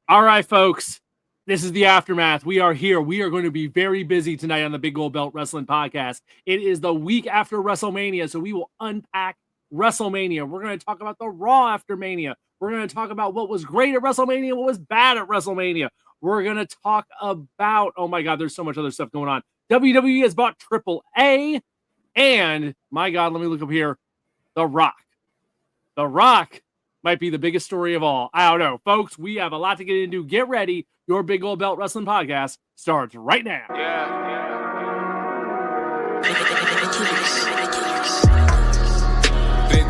All right, folks. This is the aftermath. We are here. We are going to be very busy tonight on the Big Gold Belt Wrestling Podcast. It is the week after WrestleMania, so we will unpack WrestleMania. We're going to talk about the Raw After Mania. We're going to talk about what was great at WrestleMania, what was bad at WrestleMania. We're going to talk about, oh my God, there's so much other stuff going on. WWE has bought AAA, and my God, let me look up here. The Rock. The Rock might be the biggest story of all. I don't know. Folks, we have a lot to get into. Get ready. Your Big Gold Belt Wrestling Podcast starts right now. Big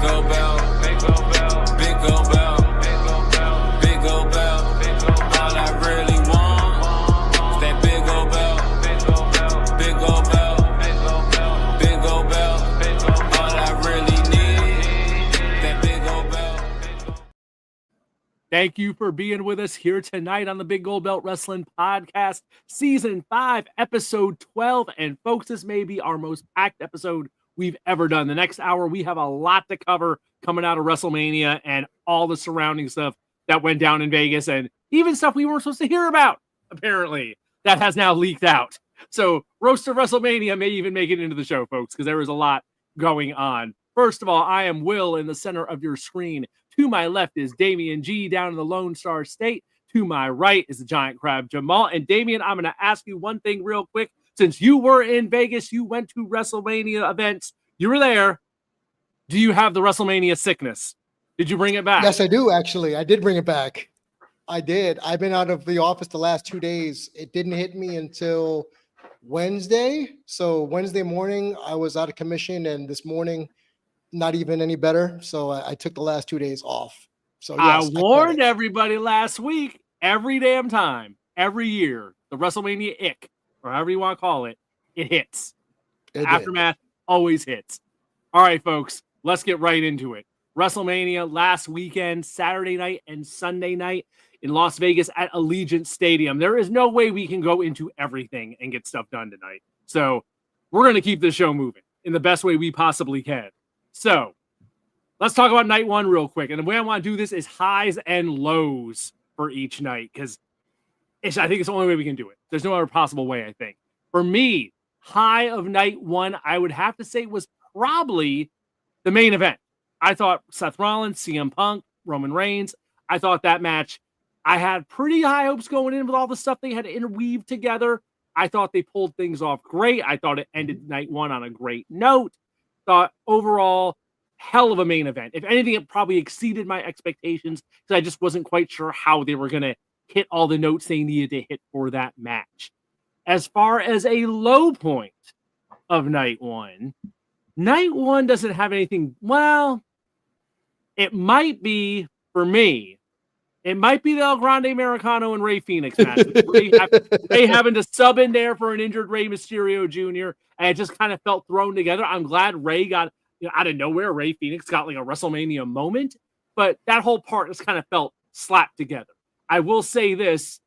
Gold Belt, Big Gold Belt, Big Gold Belt, Big Gold Belt, Big Gold Belt, Big Gold Belt. All I really want is that Big Gold Belt, Big Gold Belt, Big Gold Belt, Big Gold Belt, Big Gold Belt, Big Gold Belt. All I really need, that Big Gold Belt. Thank you for being with us here tonight on the Big Gold Belt Wrestling Podcast, Season 5, Episode 12. And folks, this may be our most packed episode we've ever done. The next hour, we have a lot to cover coming out of WrestleMania and all the surrounding stuff that went down in Vegas and even stuff we weren't supposed to hear about, apparently, that has now leaked out. So Roast of WrestleMania may even make it into the show, folks, because there is a lot going on. First of all, I am Will in the center of your screen. To my left is Damian G down in the Lone Star State. To my right is the Giant Crab Jamal. And Damian, I'm going to ask you one thing real quick. Since you were in Vegas, you went to WrestleMania events. You were there. Do you have the WrestleMania sickness? Did you bring it back? Yes, I do, actually. I did bring it back. I did. I've been out of the office the last 2 days. It didn't hit me until Wednesday. So Wednesday morning, I was out of commission, and this morning, not even any better. So I took the last 2 days off. So yes, I warned everybody last week, every damn time, every year, the WrestleMania ick, or however you want to call it, it hits. Aftermath always hits. All right, folks, let's get right into it. WrestleMania last weekend, Saturday night and Sunday night in Las Vegas at Allegiant Stadium. There is no way we can go into everything and get stuff done tonight. So we're going to keep this show moving in the best way we possibly can. So let's talk about night one real quick. And the way I want to do this is highs and lows for each night, because I think it's the only way we can do it. There's no other possible way, I think. For me, high of night one, I would have to say was probably the main event. I thought Seth Rollins, CM Punk, Roman Reigns, I thought that match, I had pretty high hopes going in with all the stuff they had interweaved together. I thought they pulled things off great. I thought it ended night one on a great note. Thought overall, hell of a main event. If anything, it probably exceeded my expectations because I just wasn't quite sure how they were going to hit all the notes they needed to hit for that match. As far as a low point of night one doesn't have anything. Well, it might be, for me, it might be the El Grande Americano and Rey Fenix match. Ray having to sub in there for an injured Rey Mysterio Jr. And it just kind of felt thrown together. I'm glad Ray got, out of nowhere, Rey Fenix got like a WrestleMania moment. But that whole part just kind of felt slapped together. I will say this,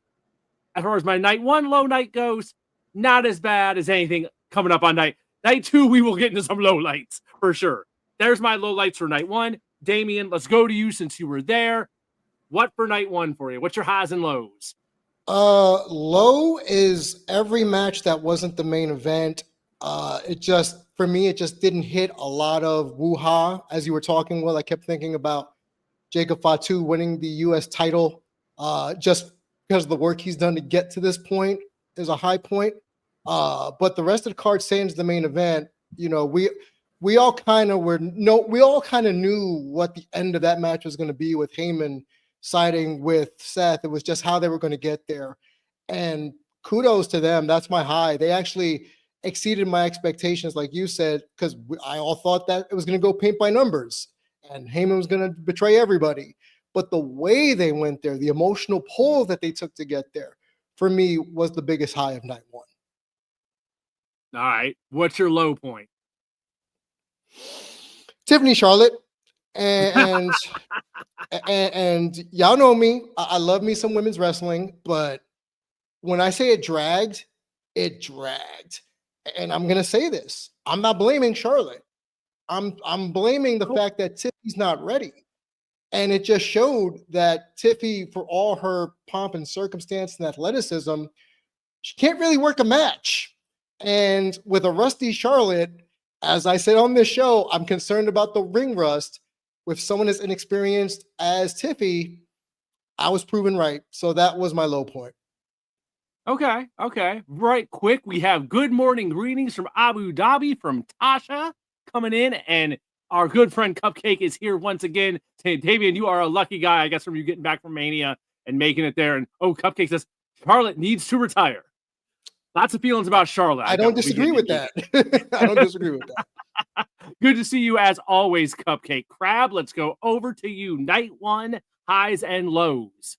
as far as my night one low night goes, not as bad as anything coming up on night two. We will get into some low lights for sure. There's my low lights for night one. Damian, let's go to you since you were there. What for night one for you? What's your highs and lows? Low is every match that wasn't the main event. For me, it just didn't hit a lot of woo-ha. As you were talking, Will, I kept thinking about Jacob Fatu winning the U.S. title just because of the work he's done to get to this point is a high point. But the rest of the card, saying the main event, we all kind of knew what the end of that match was going to be with Heyman siding with Seth. It was just how they were going to get there. And kudos to them. That's my high. They actually exceeded my expectations, like you said, because I all thought that it was going to go paint by numbers and Heyman was going to betray everybody. But the way they went there, the emotional pull that they took to get there, for me, was the biggest high of night one. All right. What's your low point? Tiffany Charlotte. And y'all know me. I love me some women's wrestling, but when I say it dragged. And I'm gonna say this: I'm not blaming Charlotte. I'm blaming the fact that Tiffany's not ready. And it just showed that Tiffy, for all her pomp and circumstance and athleticism, she can't really work a match. And with a rusty Charlotte, as I said on this show, I'm concerned about the ring rust. With someone as inexperienced as Tiffy, I was proven right. So that was my low point. Okay. Right quick, we have good morning greetings from Abu Dhabi from Tasha coming in, and our good friend Cupcake is here once again saying, Davian, you are a lucky guy, I guess, from you getting back from Mania and making it there. And Cupcake says, Charlotte needs to retire. Lots of feelings about Charlotte. I don't disagree with that. I don't disagree with that. Good to see you as always, Cupcake. Crab, let's go over to you. Night one, highs and lows.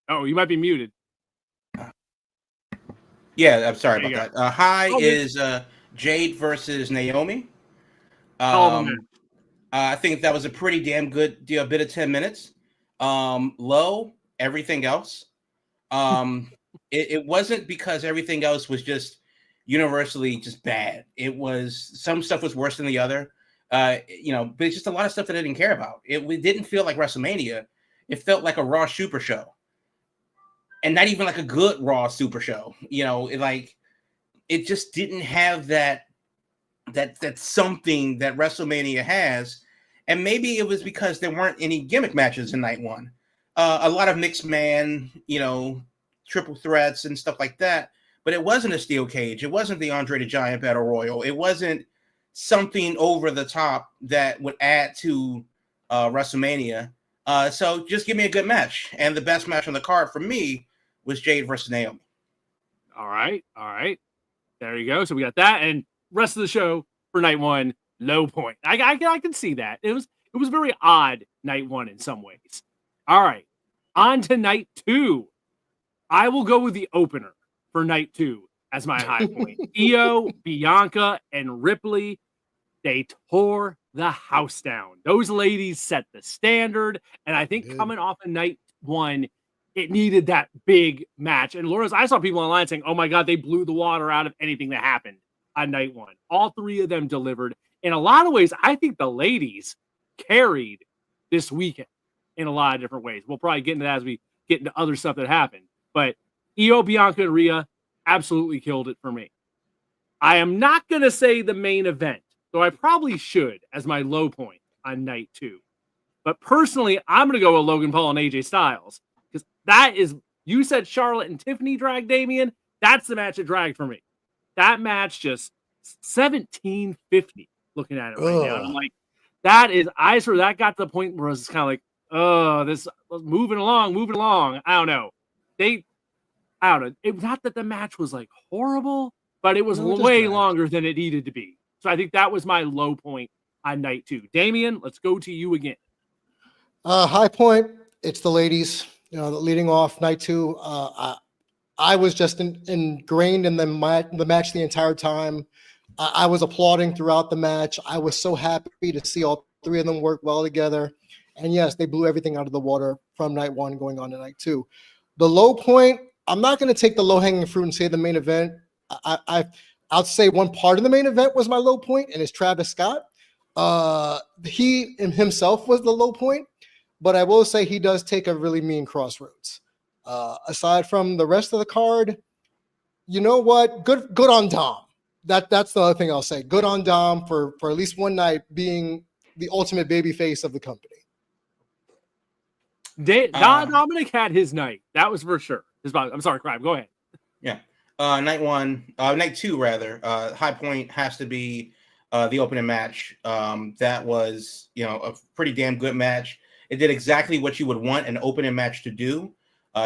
Oh, you might be muted. Yeah, I'm sorry about that. High is Jade versus Naomi. I think that was a pretty damn good bit of 10 minutes. Low, everything else. It wasn't because everything else was just universally just bad. It was, some stuff was worse than the other. But it's just a lot of stuff that I didn't care about. It didn't feel like WrestleMania. It felt like a Raw Super Show. And not even like a good Raw Super Show. It just didn't have that something that WrestleMania has. And maybe it was because there weren't any gimmick matches in night one. A lot of mixed man, triple threats and stuff like that. But it wasn't a steel cage. It wasn't the Andre the Giant Battle Royal. It wasn't something over the top that would add to WrestleMania. So just give me a good match. And the best match on the card for me was Jade versus Naomi. All right. There you go. So we got that, and rest of the show for night one, low point. I can see that. It was very odd night one in some ways. All right, on to night two. I will go with the opener for night two as my high point. Io, Bianca, and Ripley, they tore the house down. Those ladies set the standard, and I think coming off of night one, it needed that big match. And Laura's, I saw people online saying, oh my God, they blew the water out of anything that happened on night one. All three of them delivered. In a lot of ways, I think the ladies carried this weekend in a lot of different ways. We'll probably get into that as we get into other stuff that happened. But Io, Bianca, and Rhea absolutely killed it for me. I am not going to say the main event, though I probably should as my low point on night two. But personally, I'm going to go with Logan Paul and AJ Styles. Because that is, you said Charlotte and Tiffany dragged Damian. That's the match that dragged for me. That match just 1750 looking at it right now. And I'm like, I swear that got to the point where it's kind of like, oh, this moving along. I don't know. It not that the match was like horrible, but it was way longer than it needed to be. So I think that was my low point on night two. Damian, let's go to you again. High point, it's the ladies. Leading off night two, I was just ingrained in the match the entire time. I was applauding throughout the match. I was so happy to see all three of them work well together. And yes, they blew everything out of the water from night one going on to night two. The low point, I'm not going to take the low-hanging fruit and say the main event. I'll say one part of the main event was my low point, and it's Travis Scott. He himself was the low point. But I will say he does take a really mean crossroads. Aside from the rest of the card, you know what? Good on Dom. That's the other thing I'll say. Good on Dom for at least one night being the ultimate baby face of the company. Dominic had his night. That was for sure. I'm sorry, Crab. Go ahead. Yeah. Night two, rather. High point has to be the opening match. That was, a pretty damn good match. It did exactly what you would want an opening match to do.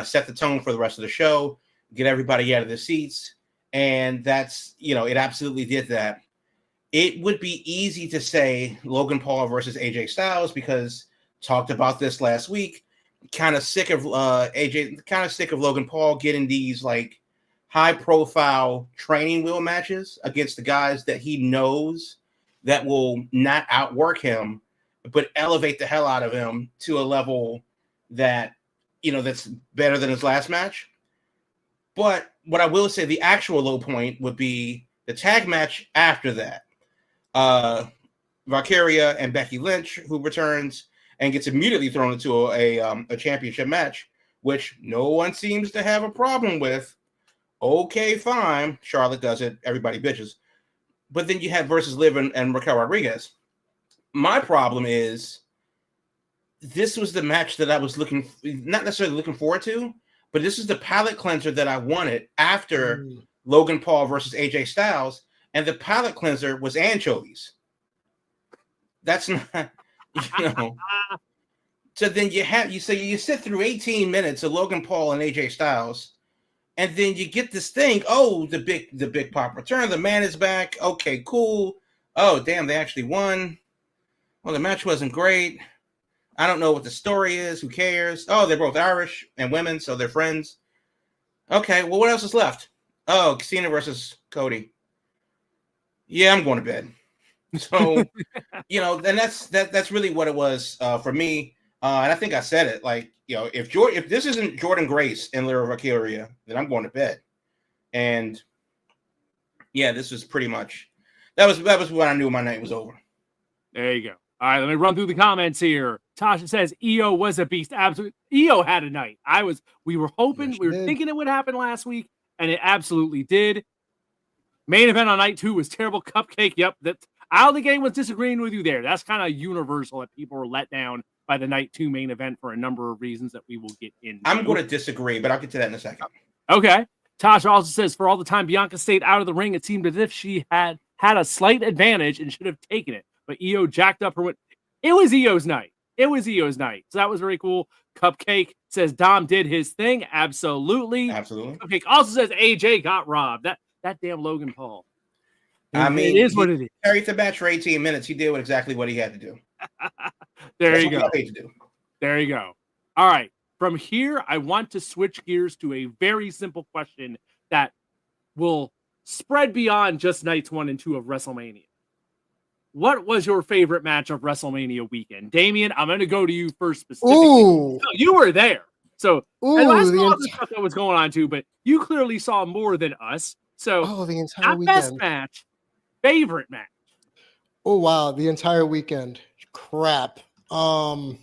Set the tone for the rest of the show, get everybody out of their seats. And that's, it absolutely did that. It would be easy to say Logan Paul versus AJ Styles because talked about this last week. Kind of sick of Logan Paul getting these like high profile training wheel matches against the guys that he knows that will not outwork him, but elevate the hell out of him to a level that, that's better than his last match. But what I will say, the actual low point would be the tag match after that. Valkyria and Becky Lynch, who returns and gets immediately thrown into a championship match, which no one seems to have a problem with. Okay, fine. Charlotte does it. Everybody bitches. But then you have versus Liv and Raquel Rodriguez. My problem is this was the match that I was not necessarily looking forward to, but this is the palate cleanser that I wanted after Logan Paul versus AJ Styles, and the palate cleanser was anchovies. That's not, So then you sit through 18 minutes of Logan Paul and AJ Styles, and then you get this thing. Oh, the big pop return. The man is back. Okay, cool. Oh, damn, they actually won. Well, the match wasn't great. I don't know what the story is. Who cares? Oh, they're both Irish and women, so they're friends. Okay, well, what else is left? Oh, Cena versus Cody. Yeah, I'm going to bed. So, and that's really what it was for me. And I think I said it. Like, if this isn't Jordan Grace and Lyra Valkyria, then I'm going to bed. And yeah, this was pretty much that was when I knew my night was over. There you go. All right, let me run through the comments here. Tasha says EO was a beast. Absolutely, EO had a night. We were hoping, we were thinking it would happen last week, and it absolutely did. Main event on night 2 was terrible. Cupcake. Yep, I don't think anyone's disagreeing with you there. That's kind of universal that people were let down by the night 2 main event for a number of reasons that we will get into. I'm going to disagree, but I'll get to that in a second. Okay. Tasha also says, for all the time Bianca stayed out of the ring, it seemed as if she had a slight advantage and should have taken it. But EO jacked up her win. It was EO's night. So that was very cool. Cupcake says Dom did his thing. Absolutely. Cupcake also says AJ got robbed. That damn Logan Paul. I mean, it is what it is. Carried the match for 18 minutes. He did exactly what he had to do. There you go. There you go. All right. From here, I want to switch gears to a very simple question that will spread beyond just nights 1 and 2 of WrestleMania. What was your favorite match of WrestleMania weekend? Damien, I'm going to go to you first specifically. Ooh. No, you were there. So I saw the stuff that was going on too, but you clearly saw more than us. So the entire weekend. Best match, favorite match. Oh, wow. The entire weekend. Crap. I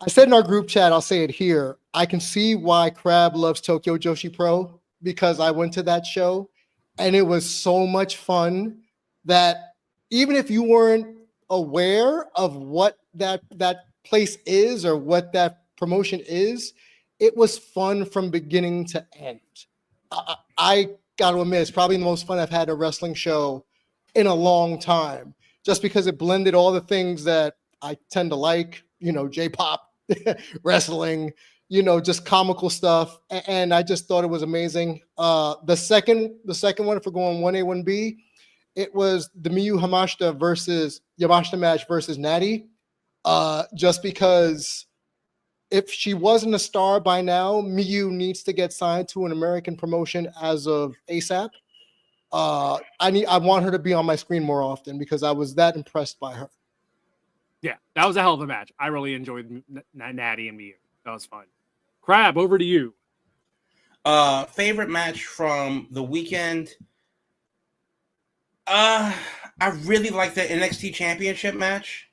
said in our group chat, I'll say it here. I can see why Crab loves Tokyo Joshi Pro, because I went to that show and it was so much fun that even if you weren't aware of what that place is or what that promotion is, it was fun from beginning to end. I got to admit, it's probably the most fun I've had at a wrestling show in a long time, just because it blended all the things that I tend to like, J-pop, wrestling, just comical stuff. And I just thought it was amazing. The second one, if we're going 1A, 1B, it was the Miyu Yamashita match versus Natty. Just because if she wasn't a star by now, Miyu needs to get signed to an American promotion as of ASAP. I want her to be on my screen more often because I was that impressed by her. Yeah, that was a hell of a match. I really enjoyed Natty and Miyu. That was fun. Crab, over to you. Favorite match from the weekend. I really like the NXT Championship match.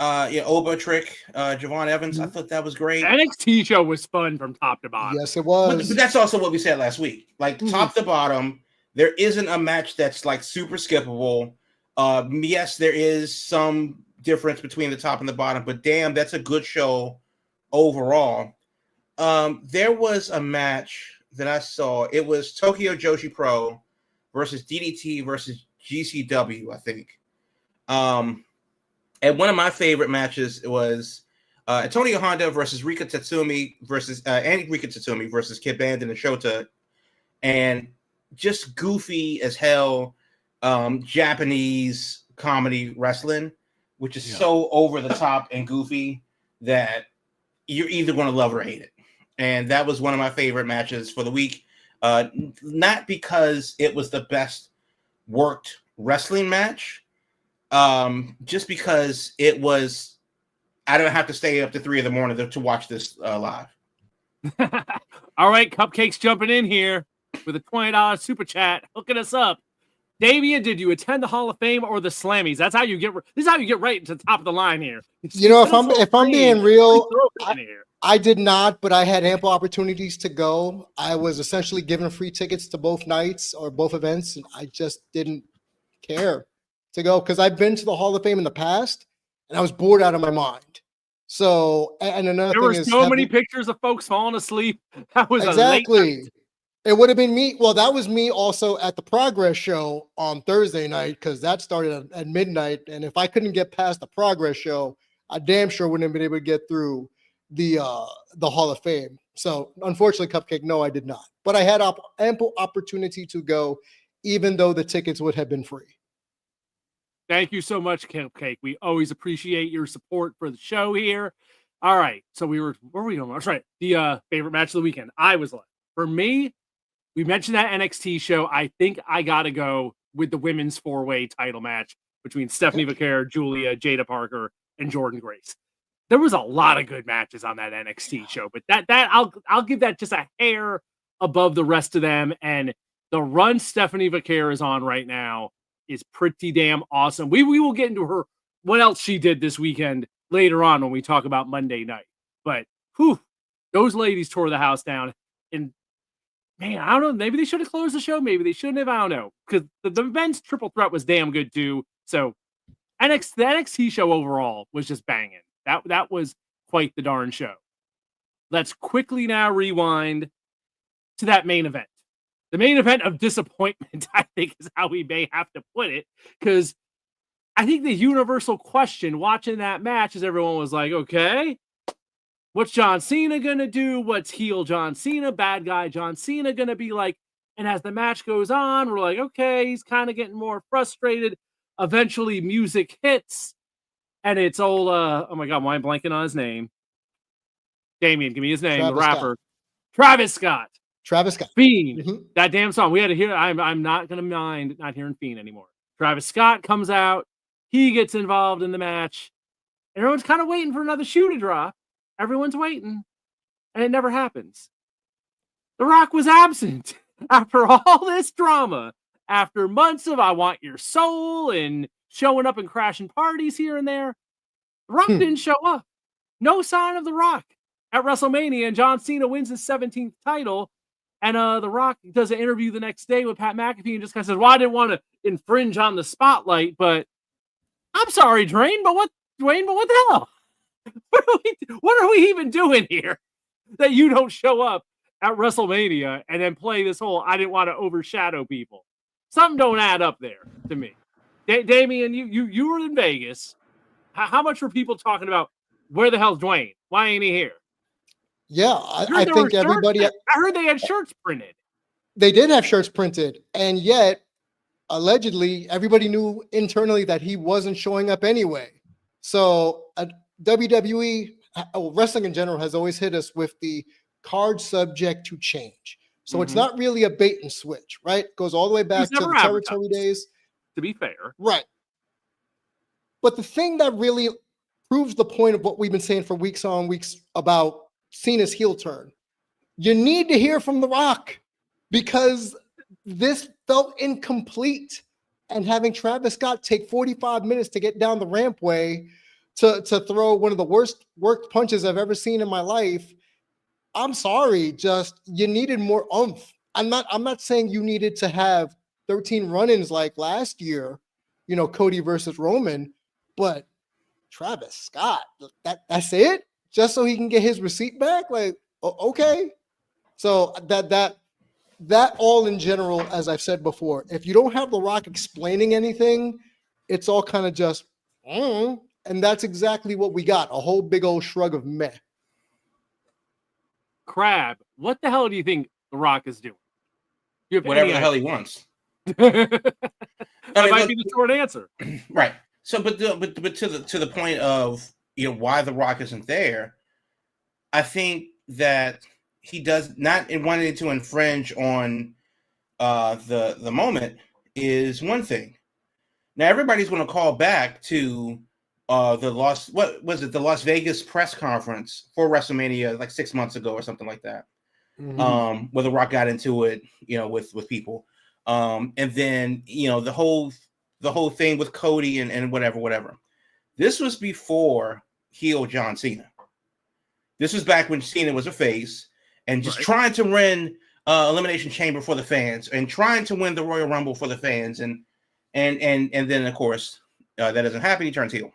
Oba Trick, Javon Evans. I thought that was great. The NXT show was fun from top to bottom. Yes, it was. But that's also what we said last week. Like top to bottom, there isn't a match that's like super skippable. Yes, there is some difference between the top and the bottom, but damn, that's a good show overall. There was a match that I saw. It was Tokyo Joshi Pro versus DDT versus GCW, I think. And one of my favorite matches was Antonio Honda versus Rika Tatsumi versus Kid Bandit and Shota, and just goofy as hell Japanese comedy wrestling, which is so over the top and goofy that you're either going to love or hate it. And that was one of my favorite matches for the week. Not because it was the best worked wrestling match, just because it was, I don't have to stay up to 3 a.m. to watch this live. All right, Cupcake's jumping in here with a $20 super chat, hooking us up. Damian, did you attend the Hall of Fame or the Slammies? That's how you get. This is how you get right to the top of the line here. You know, if I'm being real, here. I did not, but I had ample opportunities to go. I was essentially given free tickets to both nights or both events, and I just didn't care to go because I've been to the Hall of Fame in the past, and I was bored out of my mind. So, and another there thing were is so many pictures of folks falling asleep. That was exactly. A late night. It would have been me. Well, that was me also at the Progress show on Thursday night because that started at midnight. And if I couldn't get past the Progress show, I damn sure wouldn't have been able to get through the Hall of Fame. So unfortunately, Cupcake, no, I did not. But I had ample opportunity to go, even though the tickets would have been free. Thank you so much, Cupcake. We always appreciate your support for the show here. All right. So where were we going? That's right. The favorite match of the weekend. I was left. For me, we mentioned that NXT show. I think I got to go with the women's 4-way title match between Stephanie Vaquer, Julia, Jada Parker, and Jordan Grace. There was a lot of good matches on that NXT show, but that I'll give that just a hair above the rest of them. And the run Stephanie Vaquer is on right now is pretty damn awesome. We will get into her what else she did this weekend later on when we talk about Monday night. But those ladies tore the house down. And man, I don't know. Maybe they should have closed the show. Maybe they shouldn't have. I don't know. Because the men's triple threat was damn good too. So the NXT show overall was just banging. That was quite the darn show. Let's quickly now rewind to that main event. The main event of disappointment, I think, is how we may have to put it. Because I think the universal question watching that match is everyone was like, okay, what's John Cena going to do? What's heel John Cena, bad guy John Cena going to be like? And as the match goes on, we're like, okay, he's kind of getting more frustrated. Eventually, music hits. And it's old, oh my God, why am I blanking on his name? Damian, give me his name, the rapper. Travis Scott. Fiend. Mm-hmm. That damn song. We had to hear. I'm not going to mind not hearing Fiend anymore. Travis Scott comes out. He gets involved in the match. And everyone's kind of waiting for another shoe to drop. Everyone's waiting. And it never happens. The Rock was absent after all this drama. After months of I want your soul and showing up and crashing parties here and there. The Rock didn't show up. No sign of The Rock at WrestleMania. And John Cena wins his 17th title. And The Rock does an interview the next day with Pat McAfee and just kind of says, well, I didn't want to infringe on the spotlight, but I'm sorry, Dwayne, but what the hell? What are we even doing here that you don't show up at WrestleMania and then play this whole I didn't want to overshadow people? Something don't add up there to me. Damian, you were in Vegas. How much were people talking about where the hell's Dwayne? Why ain't he here? Yeah, I think everybody. I heard they had shirts printed. They did have shirts printed, and yet allegedly everybody knew internally that he wasn't showing up anyway. So WWE, wrestling in general, has always hit us with the card subject to change. So it's not really a bait and switch, right? It goes all the way back to the territory days. To be fair. Right. But the thing that really proves the point of what we've been saying for weeks on weeks about Cena's heel turn, you need to hear from The Rock because this felt incomplete. And having Travis Scott take 45 minutes to get down the rampway to throw one of the worst worked punches I've ever seen in my life, I'm sorry, just you needed more oomph. I'm not saying you needed to have 13 run-ins like last year, Cody versus Roman, but Travis Scott, that's it? Just so he can get his receipt back? Like, okay. So that all in general, as I've said before, if you don't have The Rock explaining anything, it's all kind of just, and that's exactly what we got. A whole big old shrug of meh. Crab, what the hell do you think The Rock is doing? Whatever the hell he wants. That might be the short answer. Right. So, but to the point of why The Rock isn't there, I think that he does not wanting to infringe on the moment is one thing. Now everybody's going to call back to the Las Vegas press conference for WrestleMania like 6 months ago or something like that, where The Rock got into it, with people. And then the whole thing with Cody and whatever. This was before heel John Cena. This was back when Cena was a face and just trying to win Elimination Chamber for the fans and trying to win the Royal Rumble for the fans, and then of course that doesn't happen. He turns heel.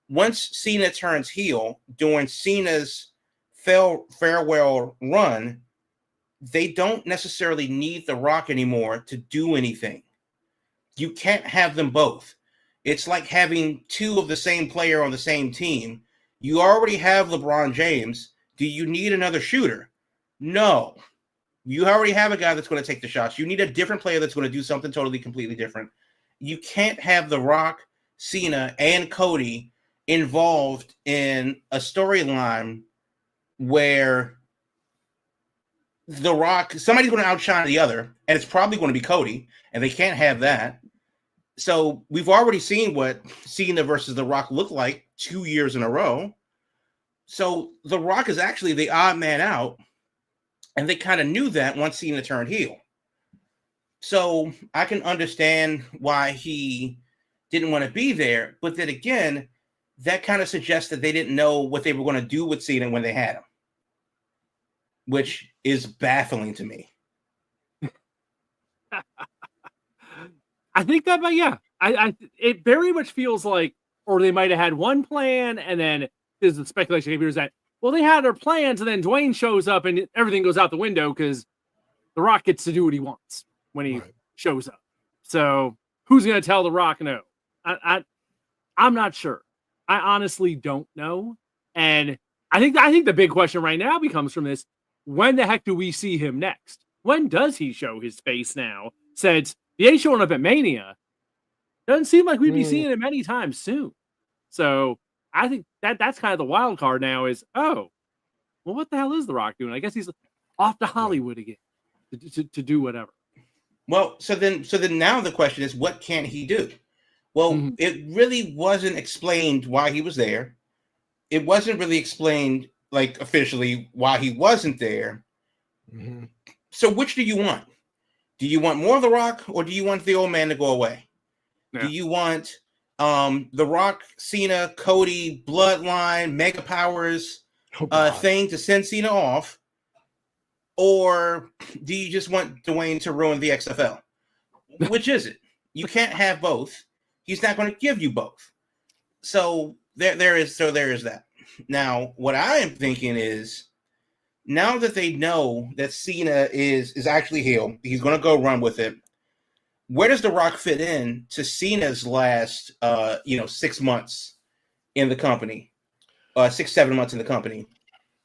Once Cena turns heel during Cena's farewell run, they don't necessarily need The Rock anymore to do anything. You can't have them both. It's like having two of the same player on the same team. You already have LeBron James. Do you need another shooter? No. You already have a guy that's going to take the shots. You need a different player that's going to do something totally, completely different. You can't have The Rock, Cena, and Cody involved in a storyline where The Rock, somebody's going to outshine the other, and it's probably going to be Cody, and they can't have that. So we've already seen what Cena versus The Rock looked like 2 years in a row. So The Rock is actually the odd man out, and they kind of knew that once Cena turned heel. So I can understand why he didn't want to be there, but then again, that kind of suggests that they didn't know what they were going to do with Cena when they had him, which is baffling to me. I think that, but yeah, it very much feels like, or they might have had one plan, and then there's the speculation here is that, well, they had their plans, and then Dwayne shows up, and everything goes out the window because The Rock gets to do what he wants when he shows up. So who's going to tell The Rock no? I'm not sure. I honestly don't know, and I think the big question right now becomes from this: when the heck do we see him next? When does he show his face now? Since he ain't showing up at Mania, doesn't seem like we'd be seeing him anytime soon. So I think that's kind of the wild card now. Is well, what the hell is The Rock doing? I guess he's off to Hollywood again to do whatever. Well, so then now the question is, what can he do? Well, it really wasn't explained why he was there. It wasn't really explained, like, officially why he wasn't there. Mm-hmm. So which do you want? Do you want more of The Rock, or do you want the old man to go away? Yeah. Do you want The Rock, Cena, Cody, Bloodline, Mega Powers thing to send Cena off? Or do you just want Dwayne to ruin the XFL? Which is it? You can't have both. He's not going to give you both. So there is that. Now, what I am thinking is, now that they know that Cena is actually heel, he's going to go run with it. Where does The Rock fit in to Cena's last 6 months in the company? 6-7 months in the company?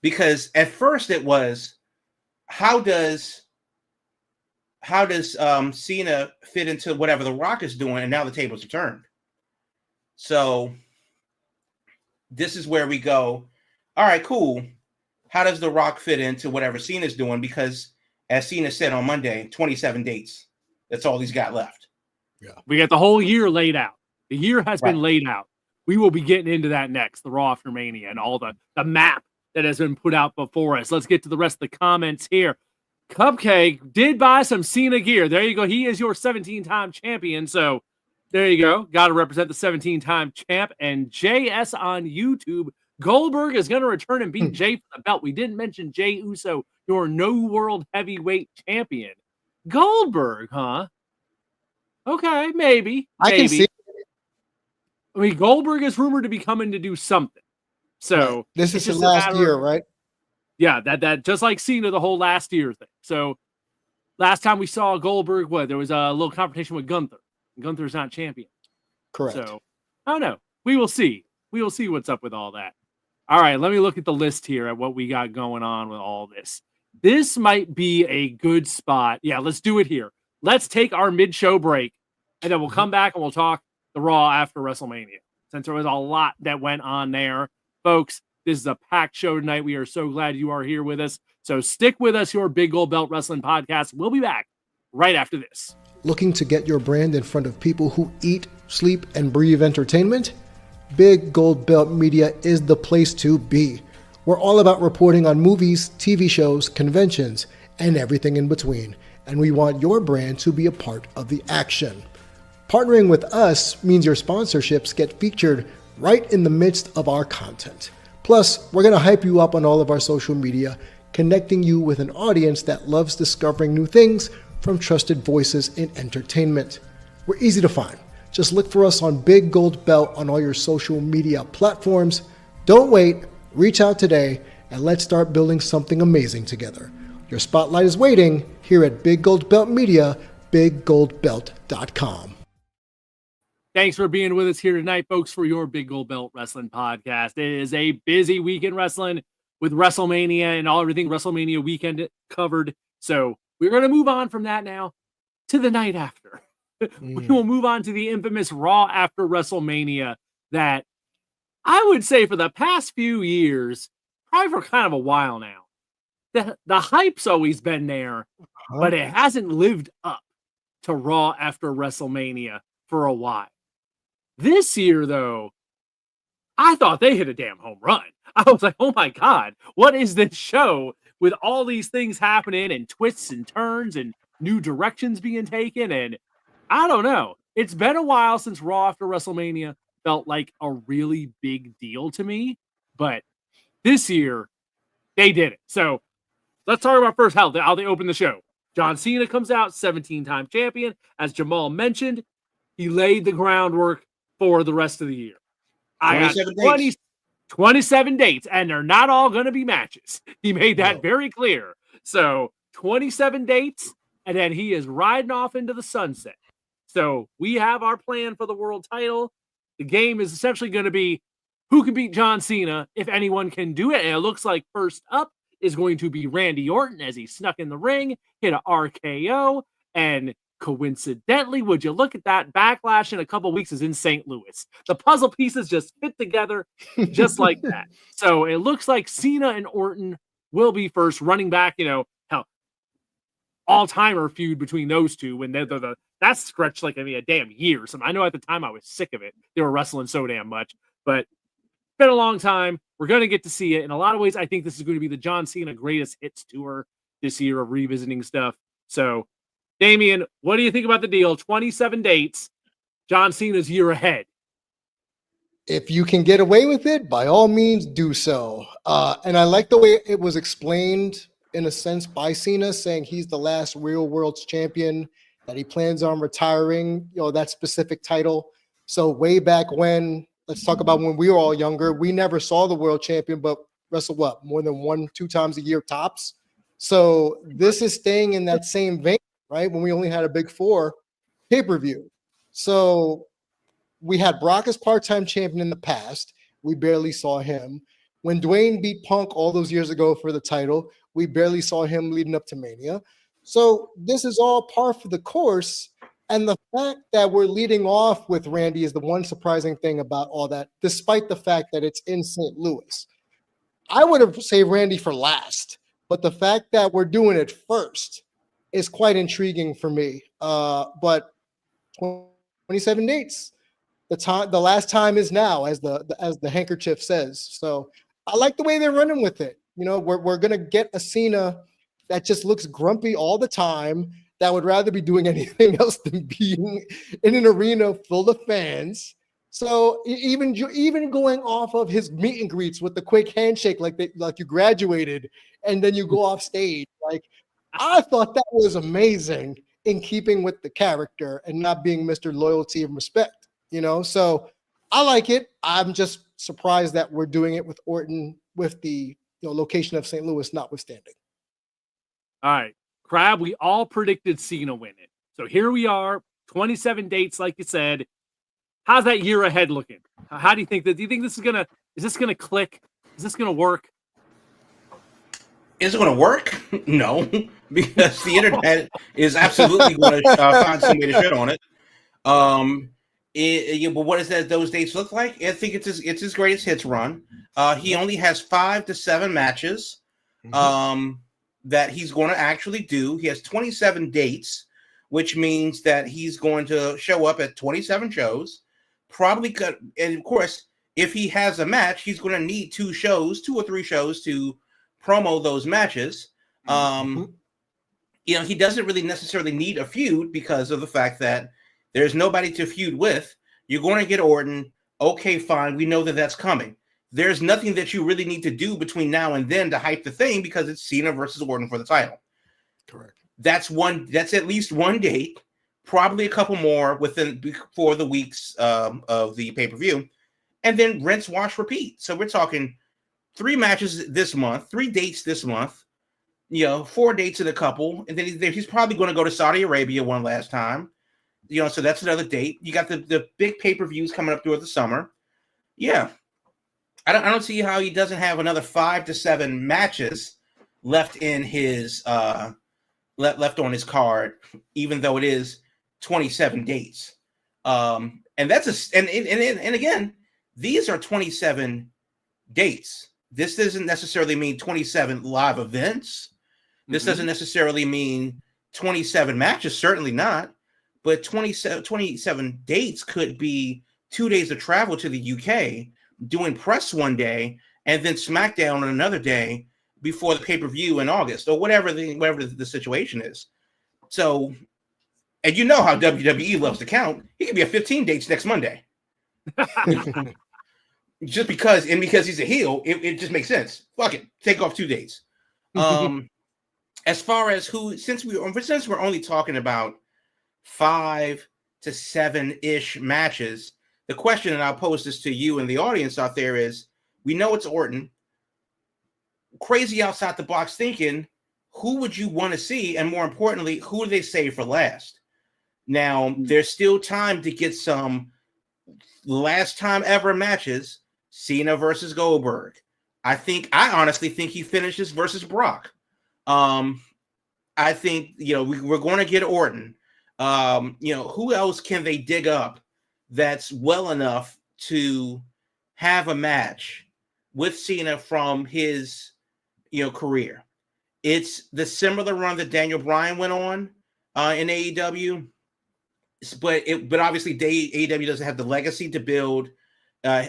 Because at first it was, how does Cena fit into whatever The Rock is doing? And now the tables are turned. So this is where we go, all right, cool. How does The Rock fit into whatever Cena's doing? Because as Cena said on Monday, 27 dates. That's all he's got left. Yeah. We got the whole year laid out. The year has been laid out. We will be getting into that next, the Raw After Mania, and all the map that has been put out before us. Let's get to the rest of the comments here. Cupcake did buy some Cena gear. There you go. He is your 17-time champion. So there you go. Got to represent the 17-time champ. And JS on YouTube, Goldberg is going to return and beat Jay for the belt. We didn't mention Jay Uso, your no world heavyweight champion. Goldberg, huh? Okay, maybe. I can see it. I mean, Goldberg is rumored to be coming to do something. So this is his last year, right? Yeah, that just like Cena, the whole last year thing. So last time we saw Goldberg, there was a little confrontation with Gunther. Gunther's not champion. Correct. So I don't know. We will see. We will see what's up with all that. All right, let me look at the list here at what we got going on with all this. This might be a good spot. Yeah, let's do it here. Let's take our mid-show break, and then we'll come back and we'll talk the Raw after WrestleMania, since there was a lot that went on there. Folks, this is a packed show tonight. We are so glad you are here with us. So stick with us, your Big Gold Belt Wrestling Podcast. We'll be back right after this. Looking to get your brand in front of people who eat, sleep, and breathe entertainment? Big Gold Belt Media is the place to be. We're all about reporting on movies, TV shows, conventions, and everything in between. and we want your brand to be a part of the action. Partnering with us means your sponsorships get featured right in the midst of our content. Plus, we're going to hype you up on all of our social media, connecting you with an audience that loves discovering new things from trusted voices in entertainment. We're easy to find. Just look for us on Big Gold Belt on all your social media platforms. Don't wait, reach out today, and let's start building something amazing together. Your spotlight is waiting here at Big Gold Belt Media, biggoldbelt.com. Thanks for being with us here tonight, folks, for your Big Gold Belt Wrestling podcast. It is a busy week in wrestling with WrestleMania and everything WrestleMania Weekend covered. So we're going to move on from that now to the night after. We will move on to the infamous Raw After WrestleMania that I would say for the past few years, probably for kind of a while now, the hype's always been there, but it hasn't lived up to Raw After WrestleMania for a while. This year, though, I thought they hit a damn home run. I was like, oh my God, what is this show with all these things happening and twists and turns and new directions being taken? And I don't know. It's been a while since Raw After WrestleMania felt like a really big deal to me, but this year they did it. So let's talk about first how they open the show. John Cena comes out, 17-time champion. As Jamal mentioned, he laid the groundwork for the rest of the year. I got 27 dates, and they're not all going to be matches. He made that very clear. So 27 dates, and then he is riding off into the sunset. So we have our plan for the world title. The game is essentially going to be who can beat John Cena if anyone can do it. And it looks like first up is going to be Randy Orton as he snuck in the ring, hit a RKO, and coincidentally, would you look at that, Backlash in a couple weeks is in St. Louis. The puzzle pieces just fit together just like that. So it looks like Cena and Orton will be first, running back, hell, all-timer feud between those two when that's stretched like a damn year. So I know at the time I was sick of it. They were wrestling so damn much, but it's been a long time. We're going to get to see it. In a lot of ways, I think this is going to be the John Cena Greatest Hits Tour this year of revisiting stuff. So Damian, what do you think about the deal? 27 dates, John Cena's year ahead. If you can get away with it, by all means, do so. And I like the way it was explained, in a sense, by Cena, saying he's the last real world's champion, that he plans on retiring, that specific title. So way back when, let's talk about when we were all younger, we never saw the world champion, but wrestle more than 1-2 times a year tops. So this is staying in that same vein, right? When we only had a big 4 pay-per-view. So we had Brock as part-time champion in the past. We barely saw him. When Dwayne beat Punk all those years ago for the title, we barely saw him leading up to Mania. So this is all par for the course. And the fact that we're leading off with Randy is the one surprising thing about all that, despite the fact that it's in St. Louis. I would have saved Randy for last, but the fact that we're doing it first is quite intriguing for me. But 27 dates. The last time is now, as the handkerchief says. So I like the way they're running with it. We're gonna get a Cena that just looks grumpy all the time, that would rather be doing anything else than being in an arena full of fans. So even going off of his meet and greets with the quick handshake, like you graduated and then you go off stage, like I thought that was amazing, in keeping with the character and not being Mr. Loyalty and Respect. So I like it. I'm just surprised that we're doing it with Orton, with the location of St. Louis notwithstanding. All right, Crab, we all predicted Cena winning. So here we are, 27 dates, like you said. How's that year ahead looking? How do you think that? Do you think is this gonna click? Is this gonna work? Is it going to work? No, because the internet is absolutely going to find some way to shit on it. But what does those dates look like? I think it's his greatest hits run. He only has 5 to 7 matches that he's going to actually do. He has 27 dates, which means that he's going to show up at 27 shows. And of course, if he has a match, he's going to need 2 or 3 shows to promo those matches. he doesn't really necessarily need a feud because of the fact that there's nobody to feud with. You're going to get Orton. Okay, fine. We know that that's coming. There's nothing that you really need to do between now and then to hype the thing because it's Cena versus Orton for the title. Correct. That's at least one date, probably a couple more before the weeks of the pay-per-view, and then rinse, wash, repeat. So we're talking 3 matches this month, 3 dates this month, 4 dates in a couple, and then he's probably going to go to Saudi Arabia one last time. So that's another date. You got the big pay-per-views coming up throughout the summer. Yeah. I don't see how he doesn't have another 5 to 7 matches left in his left on his card, even though it is 27 dates. And that's and again, these are 27 dates. This doesn't necessarily mean 27 live events. This doesn't necessarily mean 27 matches, certainly not. But 27 dates could be 2 days of travel to the UK, doing press one day, and then SmackDown on another day before the pay-per-view in August, or whatever the situation is. So, and you know how WWE loves to count. He could be at 15 dates next Monday. Just because he's a heel, it just makes sense. Fuck it. Take off 2 dates. As far as since we're only talking about 5 to 7-ish matches, the question, and I'll pose this to you and the audience out there, is we know it's Orton. Crazy outside the box thinking, who would you want to see? And more importantly, who do they save for last? Now, there's still time to get some last time ever matches. Cena versus Goldberg. I honestly think he finishes versus Brock. I think, we're going to get Orton. Who else can they dig up that's well enough to have a match with Cena from his, career? It's the similar run that Daniel Bryan went on in AEW, but obviously AEW doesn't have the legacy to build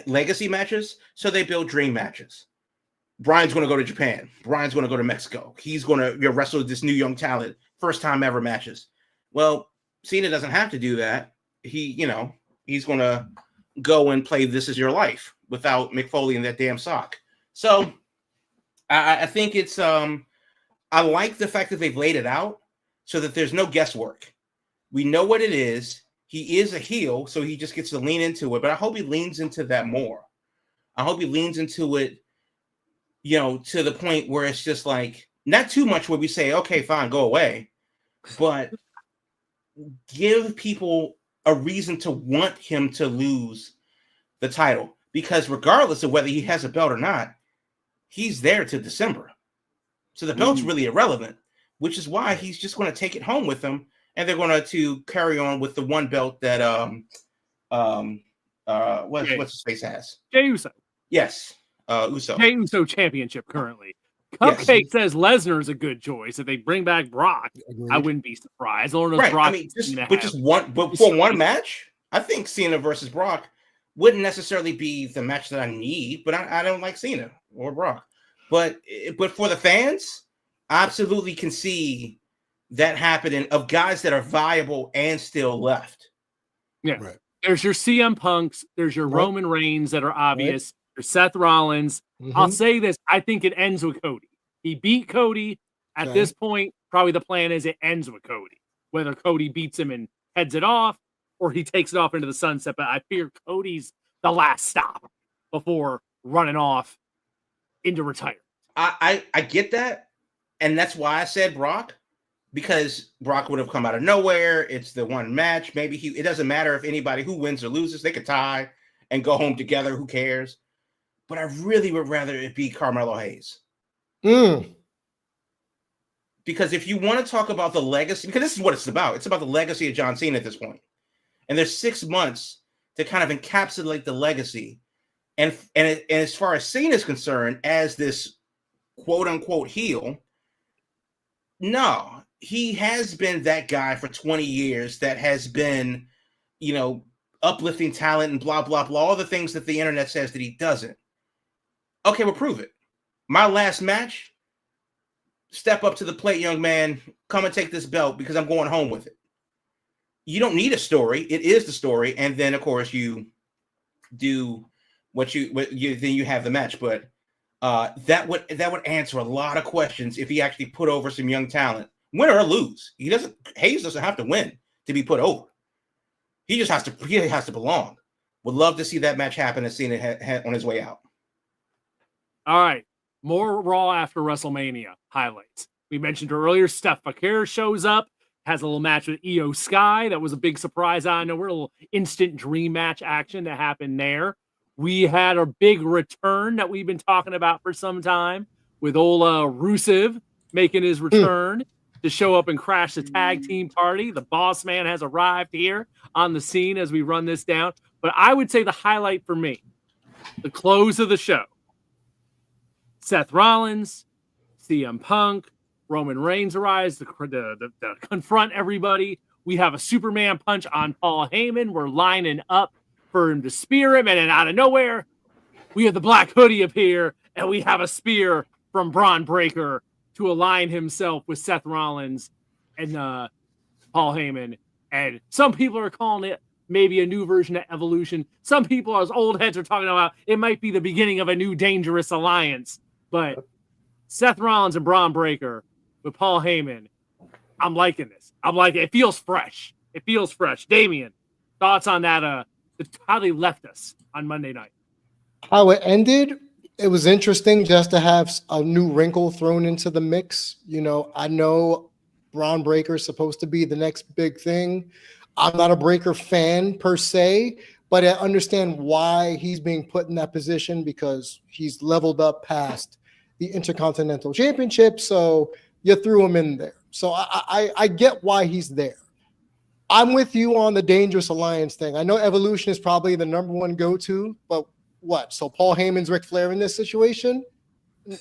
legacy matches, so they build dream matches. Bryan's going to go to Japan. Bryan's going to go to Mexico. He's going to wrestle with this new young talent, first time ever matches. Well, Cena doesn't have to do that. He's going to go and play This Is Your Life without Mick Foley in that damn sock. So I think it's I like the fact that they've laid it out so that there's no guesswork. We know what it is. He is a heel, so he just gets to lean into it. But I hope he leans into that more. I hope he leans into it, to the point where it's just like, not too much where we say, okay, fine, go away. But give people a reason to want him to lose the title. Because regardless of whether he has a belt or not, he's there to December. So the belt's really irrelevant, which is why he's just going to take it home with him. And they're going to carry on with the one belt that what's his face has? Jey Uso. Yes, Uso. Jey Uso championship currently. Cupcake says Lesnar is a good choice. If they bring back Brock, I wouldn't be surprised. Right. Brock, for one match, I think Cena versus Brock wouldn't necessarily be the match that I need, but I don't like Cena or Brock. But for the fans, I absolutely can see that happening, of guys that are viable and still left. Yeah. Right. There's your CM Punks. There's your Roman Reigns that are obvious. Right. There's Seth Rollins. I'll say this. I think it ends with Cody. He beat Cody. At this point, probably the plan is it ends with Cody. Whether Cody beats him and heads it off or he takes it off into the sunset. But I fear Cody's the last stop before running off into retirement. I get that. And that's why I said Brock. Because Brock would have come out of nowhere. It's the one match. Maybe it doesn't matter if anybody who wins or loses, they could tie and go home together. Who cares? But I really would rather it be Carmelo Hayes. Because if you want to talk about the legacy, because this is what it's about. It's about the legacy of John Cena at this point. And there's 6 months to kind of encapsulate the legacy. And as far as Cena is concerned, as this quote unquote heel, no. He has been that guy for 20 years that has been, uplifting talent and blah, blah, blah, all the things that the internet says that he doesn't. Okay, well, prove it. My last match, step up to the plate, young man. Come and take this belt because I'm going home with it. You don't need a story. It is the story. And then, of course, you do what you then you have the match. But that would answer a lot of questions if he actually put over some young talent, win or lose. Hayes doesn't have to win to be put over. He just has to belong. Would love to see that match happen and seeing it on his way out. All right. More Raw after WrestleMania highlights. We mentioned earlier, Steph Bakir shows up, has a little match with Io Sky. That was a big surprise. I know we're a little instant dream match action that happened there. We had a big return that we've been talking about for some time with Ola Rusev making his return to show up and crash the tag team party. The boss man has arrived here on the scene as we run this down. But I would say the highlight for me, the close of the show, Seth Rollins, CM Punk, Roman Reigns arrives to confront everybody. We have a Superman punch on Paul Heyman. We're lining up for him to spear him. And then out of nowhere, we have the Black Hoodie appear, and we have a spear from Braun Breaker to align himself with Seth Rollins and Paul Heyman. And some people are calling it maybe a new version of Evolution. Some people, as old heads, are talking about it might be the beginning of a new dangerous alliance. But Seth Rollins and Braun Breaker with Paul Heyman, I'm liking this. I'm liking it. It feels fresh. It feels fresh. Damian, thoughts on that? How they left us on Monday night. How it ended, it was interesting just to have a new wrinkle thrown into the mix. You know, I know Braun Breaker is supposed to be the next big thing. I'm not a Breaker fan per se, but I understand why he's being put in that position because he's leveled up past the Intercontinental Championship. So you threw him in there. So I get why he's there. I'm with you on the Dangerous Alliance thing. I know Evolution is probably the number one go-to, but what? So Paul Heyman's Ric Flair in this situation?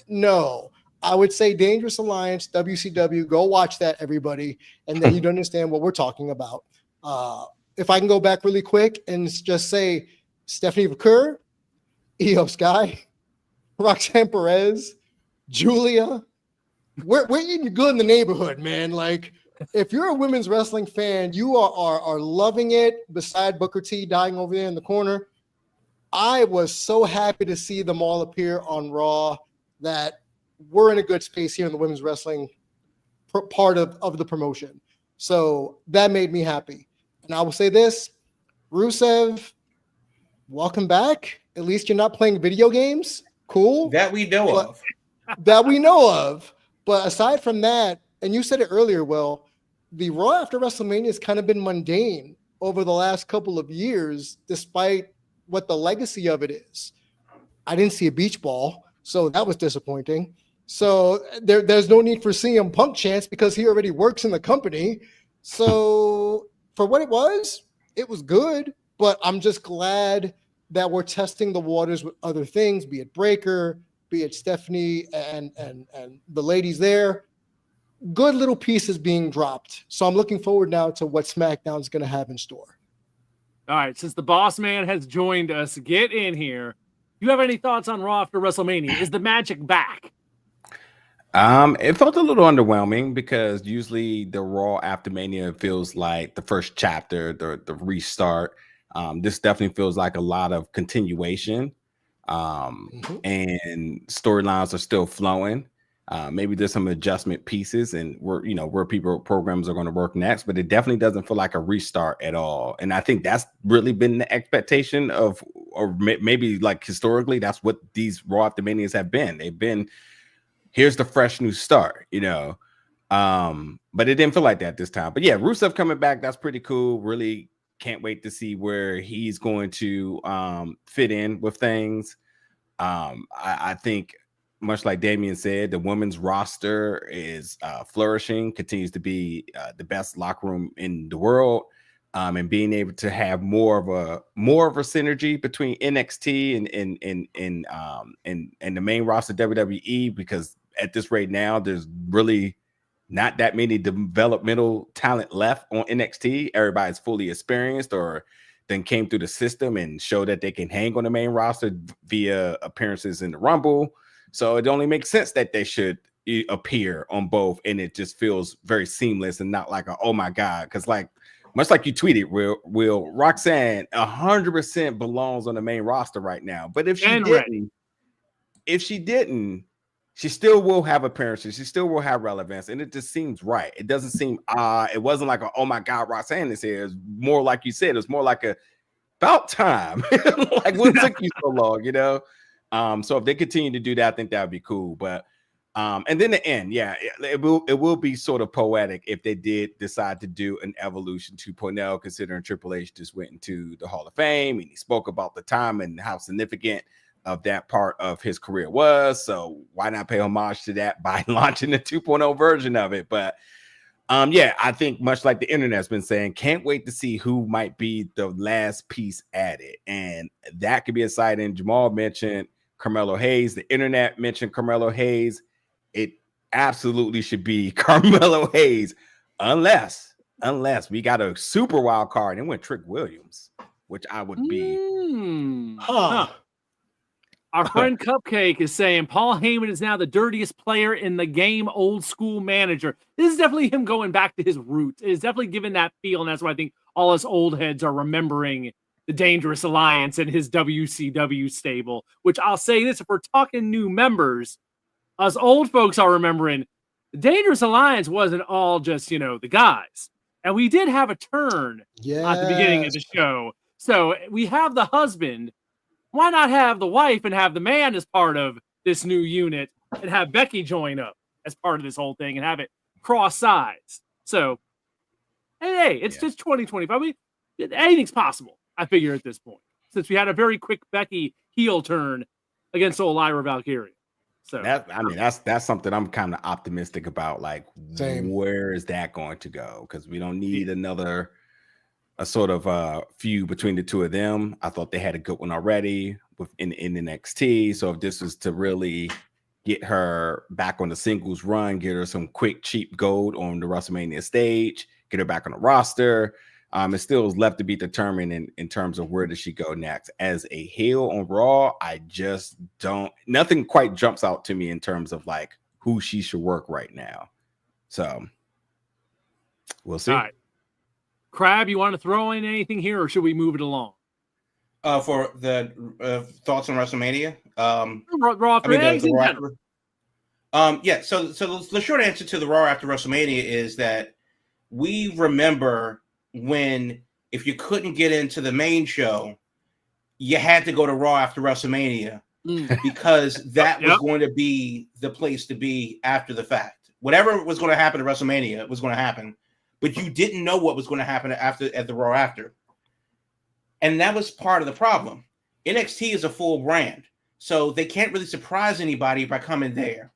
No. I would say Dangerous Alliance, WCW, go watch that, everybody, and then you'd understand what we're talking about. If I can go back really quick and just say Stephanie Bakir, Io Sky, Roxanne Perez, Julia, we're eating good in the neighborhood, man. Like, if you're a women's wrestling fan, you are loving it beside Booker T dying over there in the corner. I was so happy to see them all appear on Raw that we're in a good space here in the women's wrestling part of the promotion. So that made me happy. And I will say this, Rusev, welcome back. At least you're not playing video games. Cool. That we know of. That we know of. But aside from that, and you said it earlier, Will, the Raw after WrestleMania has kind of been mundane over the last couple of years, despite what the legacy of it is. I didn't see a beach ball, so that was disappointing. So there's no need for CM Punk chance because he already works in the company. So for what it was good, but I'm just glad that we're testing the waters with other things, be it Breaker, be it Stephanie and the ladies there. Good little pieces being dropped. So I'm looking forward now to what SmackDown is going to have in store. All right, since the boss man has joined us, get in here. Do you have any thoughts on Raw after WrestleMania? Is the magic back? It felt a little underwhelming because usually the Raw after Mania feels like the first chapter, the restart. This definitely feels like a lot of continuation, and storylines are still flowing. Maybe there's some adjustment pieces and where programs are going to work next, but it definitely doesn't feel like a restart at all. And I think that's really been the expectation of, or maybe like historically, that's what these Raw after Manias have been. They've been, here's the fresh new start, but it didn't feel like that this time. But yeah, Rusev coming back, that's pretty cool. Really can't wait to see where he's going to fit in with things. I think, much like Damian said, the women's roster is flourishing, continues to be the best locker room in the world, and being able to have more of a synergy between NXT and the main roster WWE, because at this rate now, there's really not that many developmental talent left on NXT. Everybody's fully experienced or then came through the system and showed that they can hang on the main roster via appearances in the Rumble. So it only makes sense that they should appear on both, and it just feels very seamless and not like a oh my god, because like much like you tweeted, Will Roxanne 100% belongs on the main roster right now. But if she didn't, she still will have appearances. She still will have relevance, and it just seems right. It doesn't seem it wasn't like a oh my god, Roxanne is here. It's more like you said. It's more like a about time. Like what took you so long, you know? So if they continue to do that, I think that would be cool. But and then the end, yeah, it will be sort of poetic if they did decide to do an Evolution 2.0, considering Triple H just went into the Hall of Fame and he spoke about the time and how significant of that part of his career was. So why not pay homage to that by launching the 2.0 version of it? But yeah, I think much like the internet's been saying, can't wait to see who might be the last piece added, and that could be exciting. Jamal mentioned Carmelo Hayes. The internet mentioned Carmelo Hayes. It absolutely should be Carmelo Hayes, unless we got a super wild card and went Trick Williams, which I would be. Our friend Cupcake is saying Paul Heyman is now the dirtiest player in the game, old school manager. This is definitely him going back to his roots. It is definitely giving that feel, and that's why I think all us old heads are remembering the Dangerous Alliance and his WCW stable, which I'll say this, if we're talking new members, us old folks are remembering the Dangerous Alliance wasn't all just, the guys. And we did have a turn at the beginning of the show. So we have the husband. Why not have the wife and have the man as part of this new unit and have Becky join up as part of this whole thing and have it cross sides? So, hey, it's just 2025. I mean, anything's possible, I figure, at this point, since we had a very quick Becky heel turn against old Lyra Valkyria. So that's something I'm kind of optimistic about. Like, where is that going to go? Because we don't need another a sort of feud between the two of them. I thought they had a good one already in NXT. So if this is to really get her back on the singles run, get her some quick, cheap gold on the WrestleMania stage, get her back on the roster. It still is left to be determined in terms of where does she go next. As a heel on Raw, I just nothing quite jumps out to me in terms of like who she should work right now. So we'll see. All right. Crab, you want to throw in anything here, or should we move it along? For the thoughts on WrestleMania, Raw after yeah. So the short answer to the Raw after WrestleMania is that we remember when, if you couldn't get into the main show, you had to go to Raw after WrestleMania because that was going to be the place to be after the fact. Whatever was going to happen at WrestleMania was going to happen, but you didn't know what was going to happen at the Raw after. And that was part of the problem. NXT is a full brand, so they can't really surprise anybody by coming there.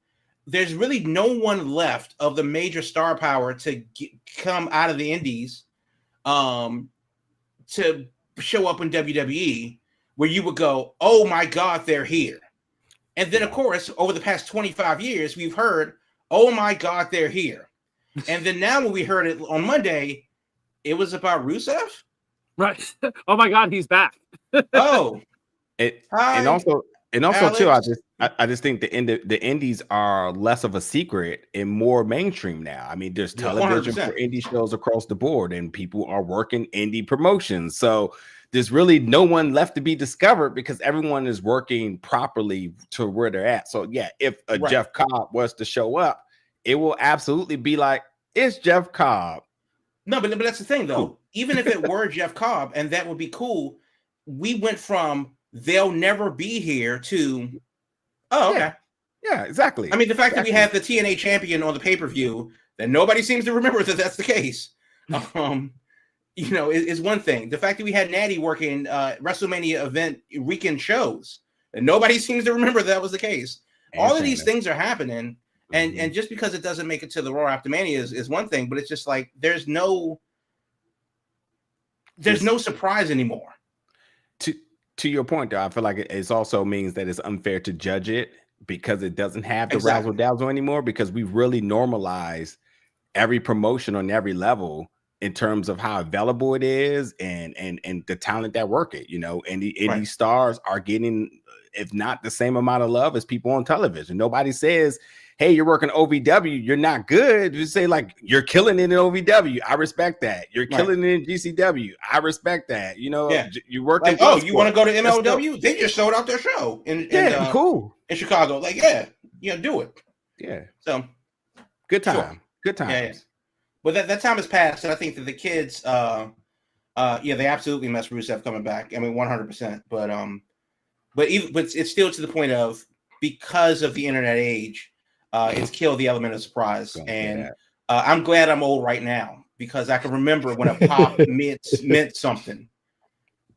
There's really no one left of the major star power to come out of the indies to show up in WWE, where you would go, oh my God, they're here. And then, of course, over the past 25 years, we've heard, oh my God, they're here. And then now when we heard it on Monday, it was about Rusev? Right. Oh my God, he's back. Oh. And also Alex. too, I just think the indies are less of a secret and more mainstream now. I mean, there's television 100%. for indie shows across the board, and people are working indie promotions. So there's really no one left to be discovered because everyone is working properly to where they're at. So yeah, if Jeff Cobb was to show up, it will absolutely be like, it's Jeff Cobb. No, but that's the thing, though. Cool. Even if it were Jeff Cobb, and that would be cool, we went from they'll never be here to, oh, okay. Yeah, exactly. I mean, the fact that we have the TNA champion on the pay-per-view, that nobody seems to remember that that's the case, is one thing. The fact that we had Natty working WrestleMania event weekend shows, and nobody seems to remember that was the case. All of these things are happening, and just because it doesn't make it to the Raw after Mania is one thing, but it's just like there's no surprise anymore. To your point, though, I feel like it also means that it's unfair to judge it because it doesn't have the razzle dazzle anymore, because we've really normalized every promotion on every level in terms of how available it is and the talent that work it, and the indie stars are getting, if not the same amount of love as people on television. Nobody says hey, you're working OVW, you're not good. Just say like you're killing it in OVW. I respect that. You're killing it in GCW. I respect that. You know, you work like, oh, you want to go to MLW? They just sold out their show in cool in Chicago. Like, do it. Yeah. So good time. Good times. Yeah. But that time has passed, and I think that the kids, they absolutely mess Rusev coming back. I mean, 100%. But it's still to the point of, because of the internet age, it's killed the element of surprise. And I'm glad I'm old right now, because I can remember when a pop meant something.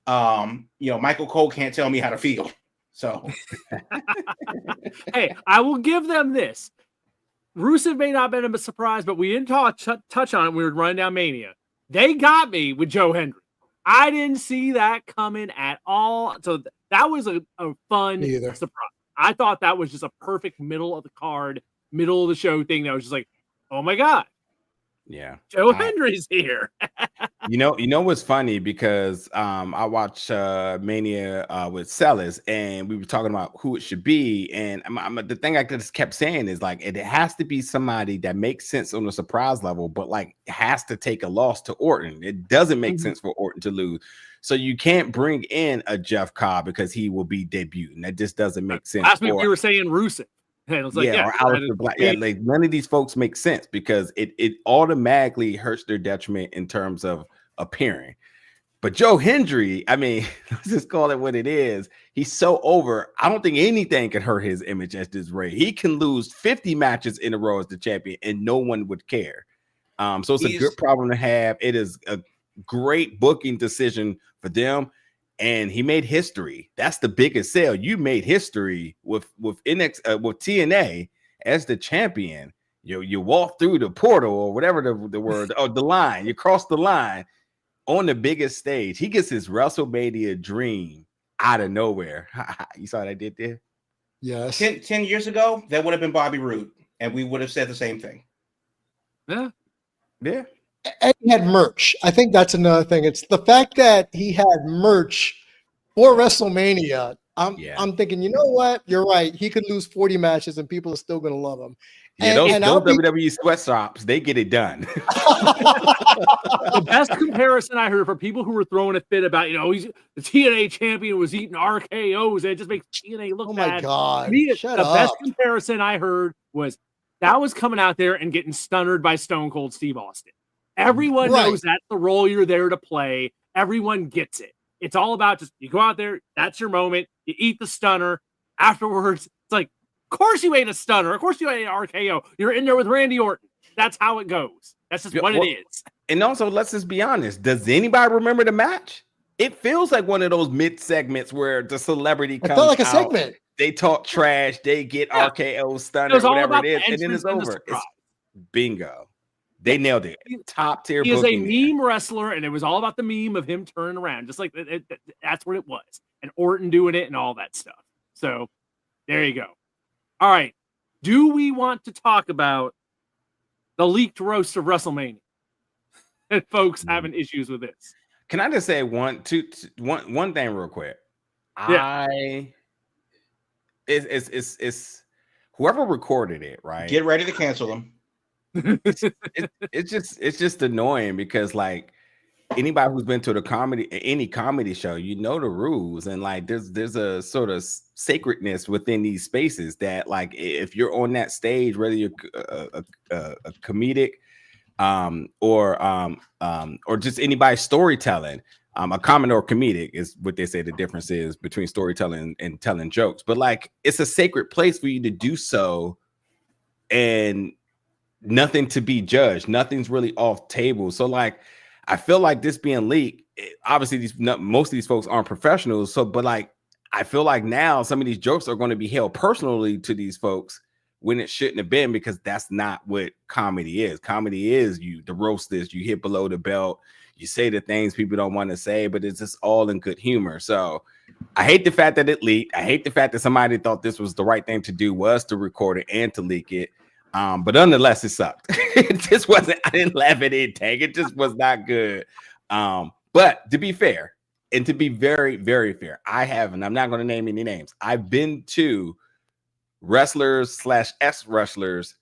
Michael Cole can't tell me how to feel. So, hey, I will give them this. Rusev may not have been a surprise, but we didn't touch on it. We were running down Mania. They got me with Joe Hendry. I didn't see that coming at all. So that was a fun surprise. I thought that was just a perfect middle of the card, middle of the show thing. That was just like, oh my God. Yeah. Joe Hendry's here. You know what's funny, because I watched Mania with Sellers, and we were talking about who it should be, and the thing I just kept saying is like it has to be somebody that makes sense on the surprise level, but like has to take a loss to Orton. It doesn't make sense for Orton to lose, so you can't bring in a Jeff Cobb because he will be debuting. That just doesn't make sense. Last week we were saying Rusev. And it was like, or Aleister Black. Yeah, like none of these folks make sense, because it automatically hurts their detriment in terms of appearing. But Joe Hendry, I mean, let's just call it what it is. He's so over. I don't think anything can hurt his image as this Ray. He can lose 50 matches in a row as the champion, and no one would care. So it's a good problem to have. It is a great booking decision for them. And he made history. That's the biggest sale. You made history with TNA as the champion. You walk through the portal, or whatever the word, or the line. You cross the line on the biggest stage. He gets his WrestleMania dream out of nowhere. You saw what I did there? Yes. 10 years ago, that would have been Bobby Roode, and we would have said the same thing. Yeah. And he had merch. I think that's another thing. It's the fact that he had merch for WrestleMania. I'm thinking, you know what? You're right. He could lose 40 matches and people are still going to love him. Yeah, those WWE sweatshops, they get it done. The best comparison I heard for people who were throwing a fit about, he's the TNA champion was eating RKOs, and it just makes TNA look bad. Oh my God. The best comparison I heard was that was coming out there and getting stunnered by Stone Cold Steve Austin. Everyone knows that's the role you're there to play. Everyone gets it. It's all about just, you go out there, that's your moment, you eat the stunner. Afterwards, it's like, of course you ate a stunner. Of course you ate an RKO. You're in there with Randy Orton. That's how it goes. That's just what it is. And also, let's just be honest. Does anybody remember the match? It feels like one of those mid segments where the celebrity comes out. It felt like a segment. They talk trash. They get RKO stunner, whatever it is, and then it's over. It's bingo. They nailed it. Top tier. He is a meme wrestler, and it was all about the meme of him turning around. Just like that's what it was. And Orton doing it and all that stuff. So there you go. All right. Do we want to talk about the leaked roast of WrestleMania? And folks having issues with this. Can I just say one thing real quick? Yeah. It's whoever recorded it, right? Get ready to cancel them. It's just annoying, because like anybody who's been to any comedy show, you know the rules, and like there's a sort of sacredness within these spaces that, like, if you're on that stage, whether you're a comedic or just anybody storytelling, a common or comedic is what they say the difference is between storytelling and telling jokes, but like it's a sacred place for you to do so, and nothing to be judged, nothing's really off table. So like I feel like this being leaked, obviously most of these folks aren't professionals, so but like I feel like now some of these jokes are going to be held personally to these folks when it shouldn't have been, because that's not what comedy is. Comedy is the roast is you hit below the belt, you say the things people don't want to say, but it's just all in good humor. So I hate the fact that it leaked. I hate the fact that somebody thought this was the right thing to do, was to record it and to leak it. But nonetheless, it sucked. It just wasn't, I didn't laugh at it, Tank. It just was not good. But to be fair, and to be very, very fair, I'm not going to name any names. I've been to wrestlers / ex wrestlers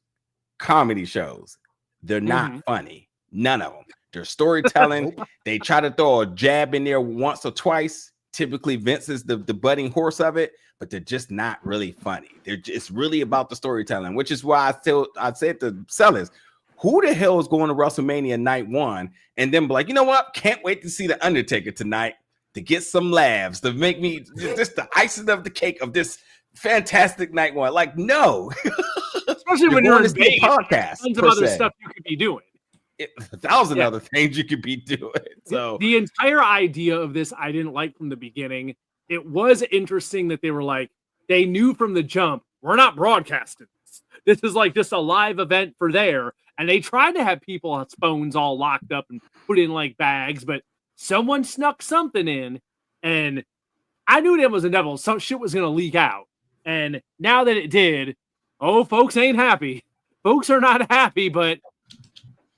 comedy shows. They're not funny. None of them. They're storytelling. They try to throw a jab in there once or twice. Typically, Vince is the budding horse of it, but they're just not really funny. It's really about the storytelling, which is why I said to sellers, who the hell is going to WrestleMania night 1 and then be like, you know what? Can't wait to see the Undertaker tonight to get some laughs, to make me just the icing of the cake of this fantastic night 1. Like, no. Especially when you're in Vegas, podcast, tons of other stuff you could be doing. 1,000 other things you could be doing. So the entire idea of this, I didn't like from the beginning. It was interesting that they were like, they knew from the jump, we're not broadcasting this. This is like just a live event for there. And they tried to have people's phones all locked up and put in like bags, but someone snuck something in, and I knew it was inevitable. Some shit was going to leak out. And now that it did, folks ain't happy. Folks are not happy, but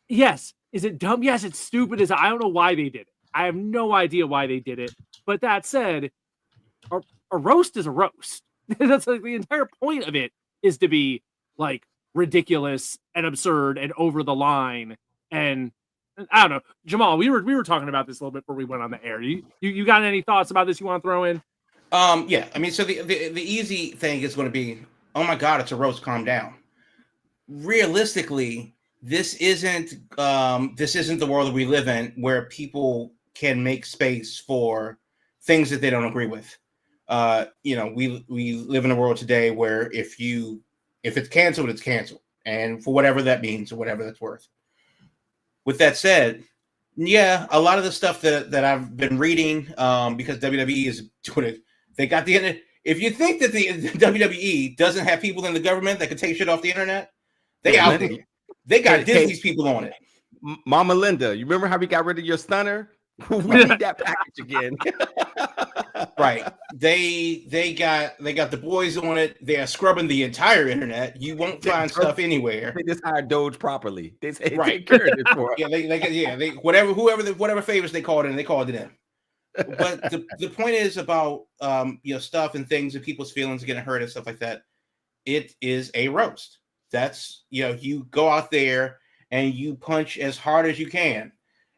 yes. Is it dumb? Yes, it's stupid. I don't know why they did it. I have no idea why they did it. But that said, a roast is a roast. That's like the entire point of it is to be like ridiculous and absurd and over the line. And I don't know, Jamal, we were talking about this a little bit before we went on the air. You got any thoughts about this you want to throw in? Yeah. I mean, so the easy thing is going to be, oh my God, it's a roast. Calm down. Realistically, this isn't the world that we live in, where people can make space for things that they don't agree with. We live in a world today where if it's canceled, it's canceled, and for whatever that means or whatever that's worth. With that said, yeah, a lot of the stuff that I've been reading, because WWE is doing it, they got the internet. If you think that the WWE doesn't have people in the government that can take shit off the internet, they out there. They got Disney's people on it. Mama Linda, you remember how we got rid of your stunner? We need that package again. Right. They got the boys on it. They are scrubbing the entire internet. You won't find stuff anywhere. They just hired Doge properly. They say right. For they whatever favors they called in, they called it in. But the point is about stuff and things and people's feelings getting hurt and stuff like that. It is a roast. That's you go out there and you punch as hard as you can,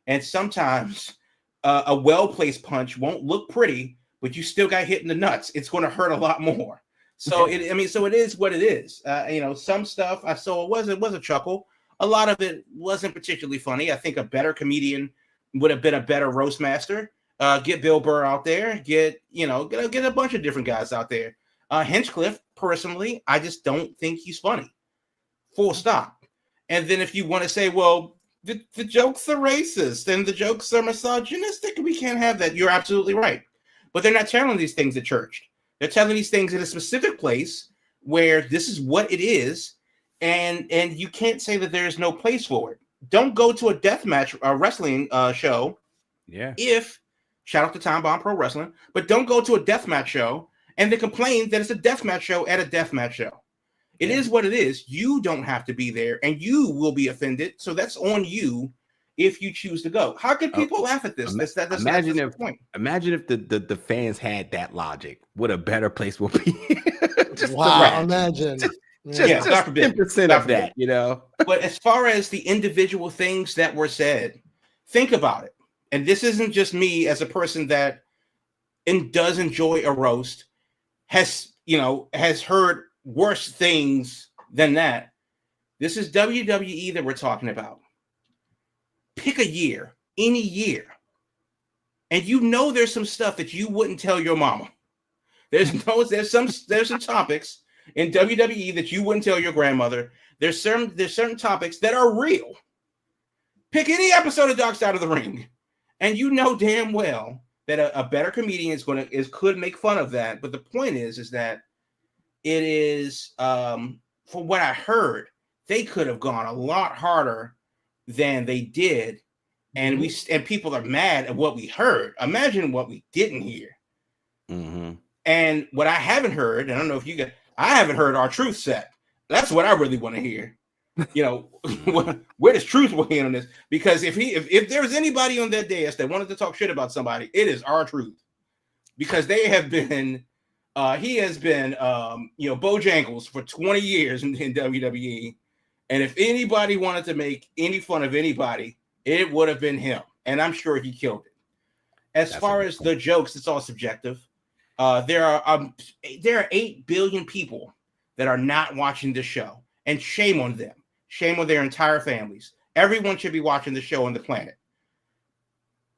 and sometimes a well-placed punch won't look pretty, but you still got hit in the nuts. It's going to hurt a lot more. So it is what it is. Some stuff I saw was a chuckle. A lot of it wasn't particularly funny. I think a better comedian would have been a better roast master. Get Bill Burr out there. Get a bunch of different guys out there. Hinchcliffe, personally, I just don't think he's funny. Full stop. And then if you want to say, well, the jokes are racist and the jokes are misogynistic, we can't have that. You're absolutely right. But they're not telling these things at church. They're telling these things in a specific place where this is what it is, and you can't say that there is no place for it. Don't go to a deathmatch wrestling show. Yeah. Shout out to Time Bomb Pro Wrestling, but don't go to a deathmatch show and then complain that it's a deathmatch show at a deathmatch show. It is what it is. You don't have to be there, and you will be offended. So that's on you if you choose to go. How could people laugh at this? That's the point. Imagine if the fans had that logic. What a better place will be. Wow! Imagine. Just 10% of that, But as far as the individual things that were said, think about it. And this isn't just me as a person that does enjoy a roast, has heard worse things than that. This is WWE that we're talking about. Pick a year, any year, and there's some stuff that you wouldn't tell your mama. There's some topics in WWE that you wouldn't tell your grandmother. There's certain topics that are real. Pick any episode of Dark Side of the Ring, and you know damn well that a better comedian could make fun of that. But the point is that it is, for what I heard, they could have gone a lot harder than they did, and people are mad at what we heard. Imagine what we didn't hear. Mm-hmm. And what I haven't heard, and I don't know if you guys, I haven't heard our Truth set. That's what I really want to hear. Where does Truth weigh in on this? Because if there's anybody on that dais that wanted to talk shit about somebody, it is our Truth, because they have been He has been, Bojangles for 20 years in WWE. And if anybody wanted to make any fun of anybody, it would have been him. And I'm sure he killed it. As far as the jokes, it's all subjective. There are 8 billion people that are not watching the show. And shame on them. Shame on their entire families. Everyone should be watching the show on the planet.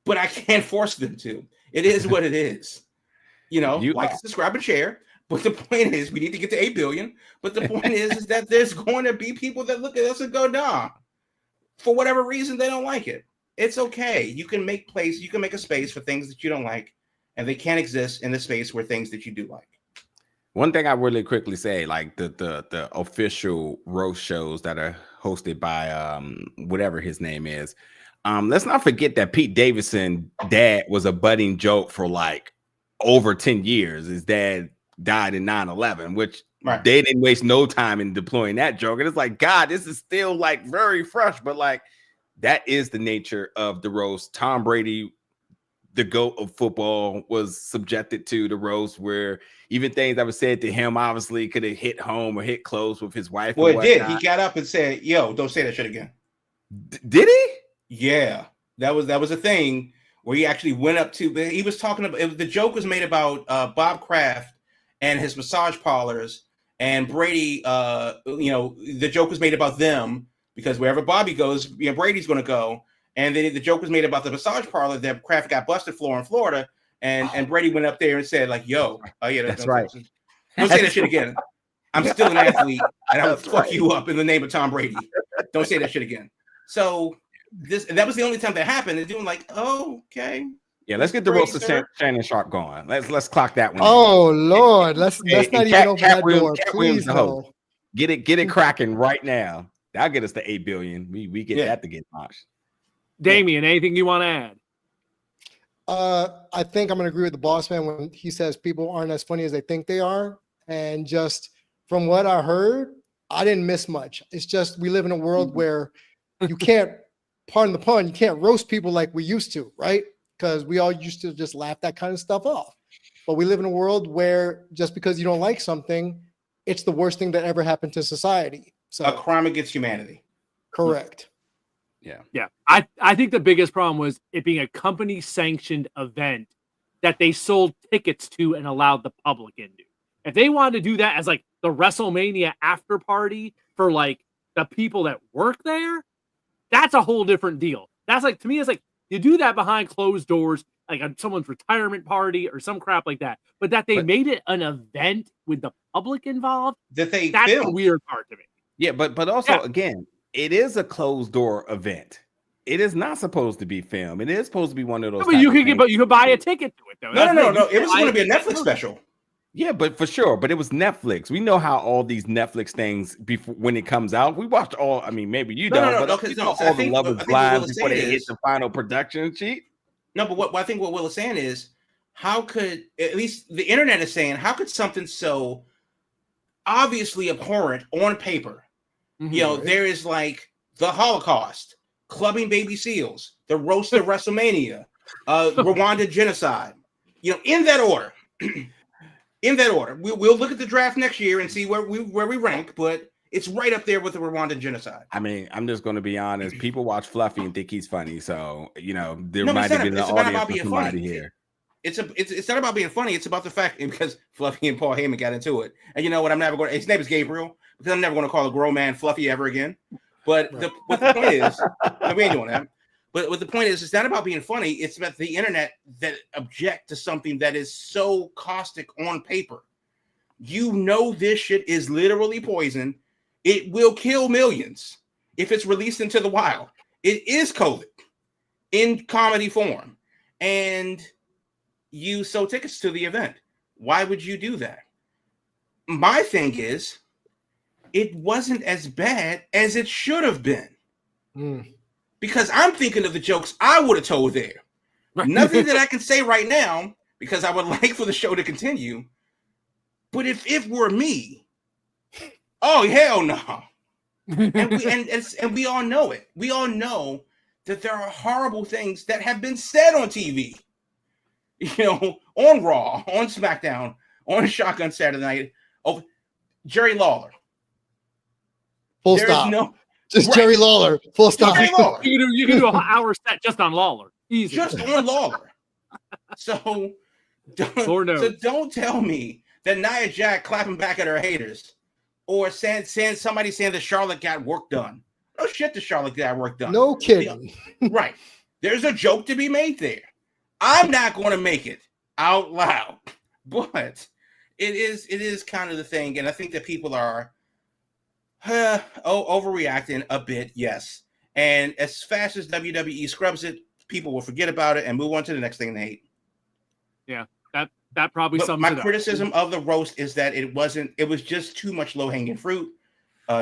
But I can't force them to. It is what it is. Subscribe and share. But the point is, we need to get to 8 billion. But the point is that there's going to be people that look at us and go, nah. For whatever reason, they don't like it. It's okay. You can make a space for things that you don't like, and they can't exist in the space where things that you do like. One thing I really quickly say, like the official roast shows that are hosted by whatever his name is. Let's not forget that Pete Davidson dad was a budding joke for like over 10 years. His dad died in 9/11, which they didn't waste no time in deploying that joke. And it's like, God, this is still like very fresh, but like that is the nature of the roast. Tom Brady, the GOAT of football, was subjected to the roast where even things that were said to him obviously could have hit home or hit close with his wife. Well, it did. He got up and said, yo, don't say that shit again. Did he? Yeah. That was a thing where he actually went up to, he was talking about, the joke was made about Bob Kraft and his massage parlors, and Brady, the joke was made about them because wherever Bobby goes, Brady's going to go. And then the joke was made about the massage parlor that Kraft got busted for in Florida. And Brady went up there and said, like, yo, that's right. Don't say that shit again. I'm still an athlete, and I'll fuck you up in the name of Tom Brady. Don't say that shit again. So that was the only time that happened. And doing like, oh, okay. Yeah, let's get the roast of Shannon Sharp going. Let's clock that one. Oh Lord, let's not even open that door. Please no. Get it cracking right now. That'll get us to 8 billion. We get that to get launched. Damian, anything you want to add? I think I'm going to agree with the boss man when he says people aren't as funny as they think they are. And just from what I heard, I didn't miss much. It's just we live in a world where you can't, pardon the pun, you can't roast people like we used to, right? Because we all used to just laugh that kind of stuff off. But we live in a world where just because you don't like something, it's the worst thing that ever happened to society. So a crime against humanity. Correct. Yeah. I think the biggest problem was it being a company sanctioned event that they sold tickets to and allowed the public into. If they wanted to do that as like the WrestleMania after party for like the people that work there, that's a whole different deal. That's like, to me, it's like you do that behind closed doors, like on someone's retirement party or some crap like that. But that they made it an event with the public involved, that's the weird part to me. Yeah, but also again, it is a closed door event. It is not supposed to be filmed. It is supposed to be one of those. No, but you could buy a ticket to it though. No. It was going to be a Netflix special. Yeah, but for sure. But it was Netflix. We know how all these Netflix things before when it comes out. We watched all. I mean, maybe you don't. All the Love Is Blind before they hit the final production sheet. No, but what I think what Will is saying is, how could at least the internet is saying, how could something so obviously abhorrent on paper? There is like the Holocaust, clubbing baby seals, the roast of WrestleMania, Rwanda genocide. In that order. In that order. We'll look at the draft next year and see where we rank, but it's right up there with the Rwandan genocide. I mean, I'm just going to be honest. People watch Fluffy and think he's funny, so there might have been an audience for somebody here. It's not about being funny. It's about the fact because Fluffy and Paul Heyman got into it, and you know what? I'm never going. His name is Gabriel because I'm never going to call a grown man Fluffy ever again. But the point is, we ain't doing that. But what the point is, it's not about being funny. It's about the internet that object to something that is so caustic on paper. This shit is literally poison. It will kill millions if it's released into the wild. It is COVID in comedy form. And you sold tickets to the event. Why would you do that? My thing is, it wasn't as bad as it should have been. Because I'm thinking of the jokes I would have told there. Nothing that I can say right now, because I would like for the show to continue. But if it were me, oh hell no. And we all know it. We all know that there are horrible things that have been said on TV. On Raw, on SmackDown, on Shotgun Saturday Night over Jerry Lawler. Full There's stop. no Just right. Jerry Lawler. Full stop. Jerry Lawler. You can do an hour set just on Lawler. Easy. Just on Lawler. So don't tell me that Nia Jax clapping back at her haters or saying somebody saying that Charlotte got work done. No shit, that Charlotte got work done. No kidding. Right. There's a joke to be made there. I'm not going to make it out loud, but it is kind of the thing, and I think that people are overreacting a bit, yes. And as fast as WWE scrubs it, people will forget about it and move on to the next thing they hate. Yeah, that probably sums my it up. criticism of the roast is that it was just too much low-hanging fruit.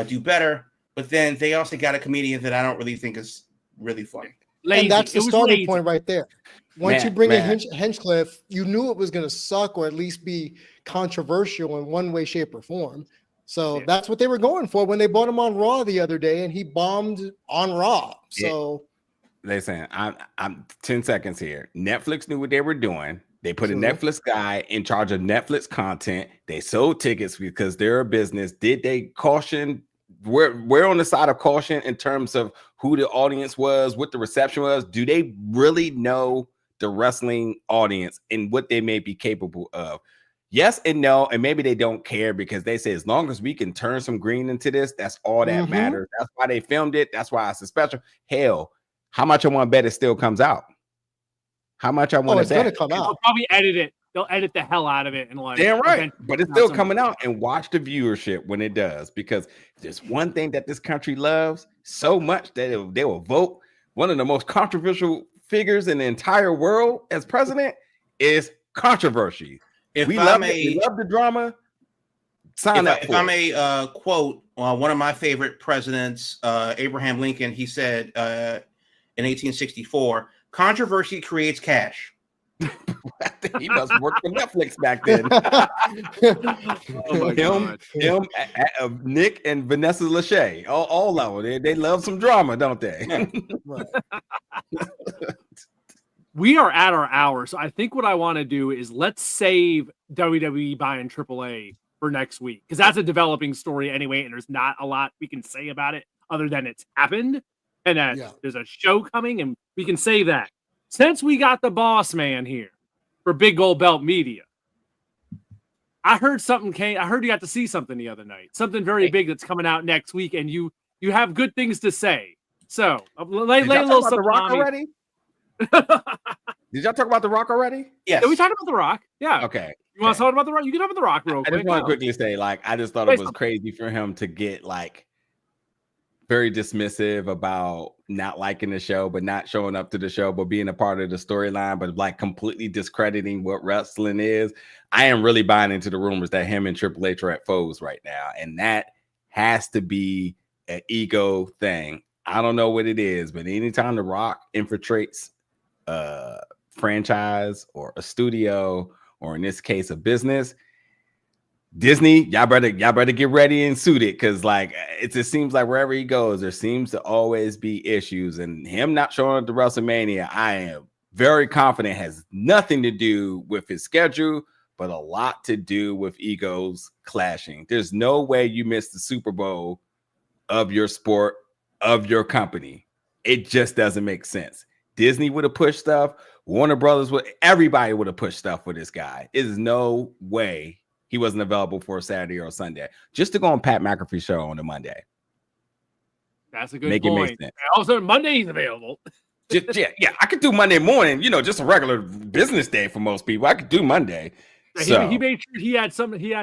Do better, but then they also got a comedian that I don't really think is really funny. Lazy. And that's the starting point right there. Once you bring in Matt. Hinchcliffe, you knew it was going to suck or at least be controversial in one way, shape, or form. So that's what they were going for when they bought him on Raw the other day, and he bombed on Raw. So listen, I'm 10 seconds here. Netflix knew what they were doing. They put a Netflix guy in charge of Netflix content. They sold tickets because they're a business. Did they caution? We're on the side of caution in terms of who the audience was, what the reception was. Do they really know the wrestling audience and what they may be capable of? Yes and no, and maybe they don't care because they say as long as we can turn some green into this, that's all that matters. That's why they filmed it. That's why it's a special. Hell, how much I want to bet it still comes out? How much I want to bet? It's going to come out. They'll probably edit it. They'll edit the hell out of it and like. Damn right, but it's still coming out. And watch the viewership when it does, because there's one thing that this country loves so much that they will vote one of the most controversial figures in the entire world as president is controversy. We love the drama. If I may quote one of my favorite presidents, Abraham Lincoln, he said in 1864, "Controversy creates cash." He must work for Netflix back then. Nick and Vanessa Lachey, all of them. They love some drama, don't they? We are at our hour, so I think what I want to do is let's save WWE buying AAA for next week, because that's a developing story anyway, and there's not a lot we can say about it other than it's happened and that there's a show coming, and we can say that. Since we got the boss man here for Big Gold Belt Media, I heard I heard you got to see something the other night, something very big that's coming out next week, and you have good things to say. So lay a little something on already. Did y'all talk about The Rock already? Yes. Did we talk about The Rock? Yeah. Okay. You want to talk about The Rock? You can talk about The Rock real quick. I just want to quickly say, I just thought it was crazy for him to get very dismissive about not liking the show, but not showing up to the show, but being a part of the storyline, but completely discrediting what wrestling is. I am really buying into the rumors that him and Triple H are at foes right now, and that has to be an ego thing. I don't know what it is, but anytime The Rock infiltrates a franchise or a studio, or in this case a business, Disney, y'all better get ready and suited, because it just seems like wherever he goes, there seems to always be issues. And him not showing up to WrestleMania, I am very confident has nothing to do with his schedule, but a lot to do with egos clashing. There's no way you miss the Super Bowl of your sport, of your company. It just doesn't make sense. Disney would have pushed stuff. Warner Brothers everybody would have pushed stuff for this guy. There's no way he wasn't available for a Saturday or a Sunday just to go on Pat McAfee's show on a Monday. That's a good point. It also, Monday he's available. Yeah, I could do Monday morning, just a regular business day for most people. I could do Monday. He made sure he had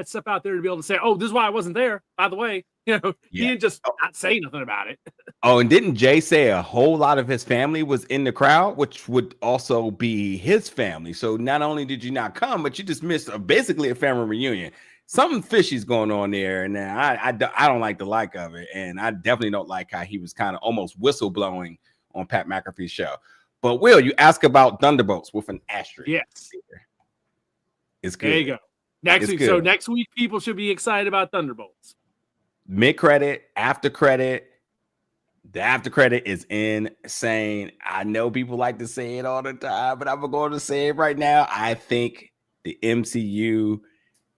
stuff out there to be able to say, "Oh, this is why I wasn't there." By the way, he didn't just not say nothing about it. Oh, and didn't Jay say a whole lot of his family was in the crowd, which would also be his family? So not only did you not come, but you just missed basically a family reunion. Something fishy's going on there, and I don't like the like of it, and I definitely don't like how he was kind of almost whistleblowing on Pat McAfee's show. But Will, you ask about Thunderbolts with an asterisk. Yes. It's good. There you go. Next week. So next week, people should be excited about Thunderbolts. Mid-credit, after credit. The after credit is insane. I know people like to say it all the time, but I'm going to say it right now. I think the MCU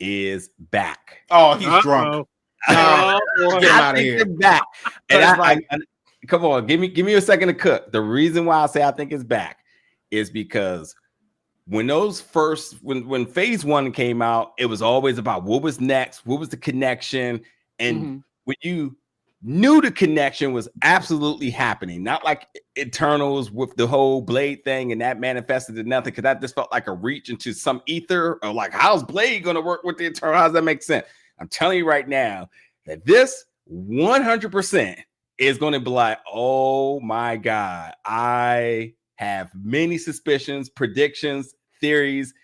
is back. Oh, he's drunk. Get him out of here. Back. And come on, give me a second to cook. The reason why I say I think it's back is because when when phase 1 came out, it was always about what was next, what was the connection, and when you knew the connection was absolutely happening, not like Eternals with the whole Blade thing and that manifested to nothing, because that just felt like a reach into some ether or like, how's Blade going to work with the Eternal? How does that make sense? I'm telling you right now that this 100% is going to be like, oh my God, I have many suspicions, predictions, theories.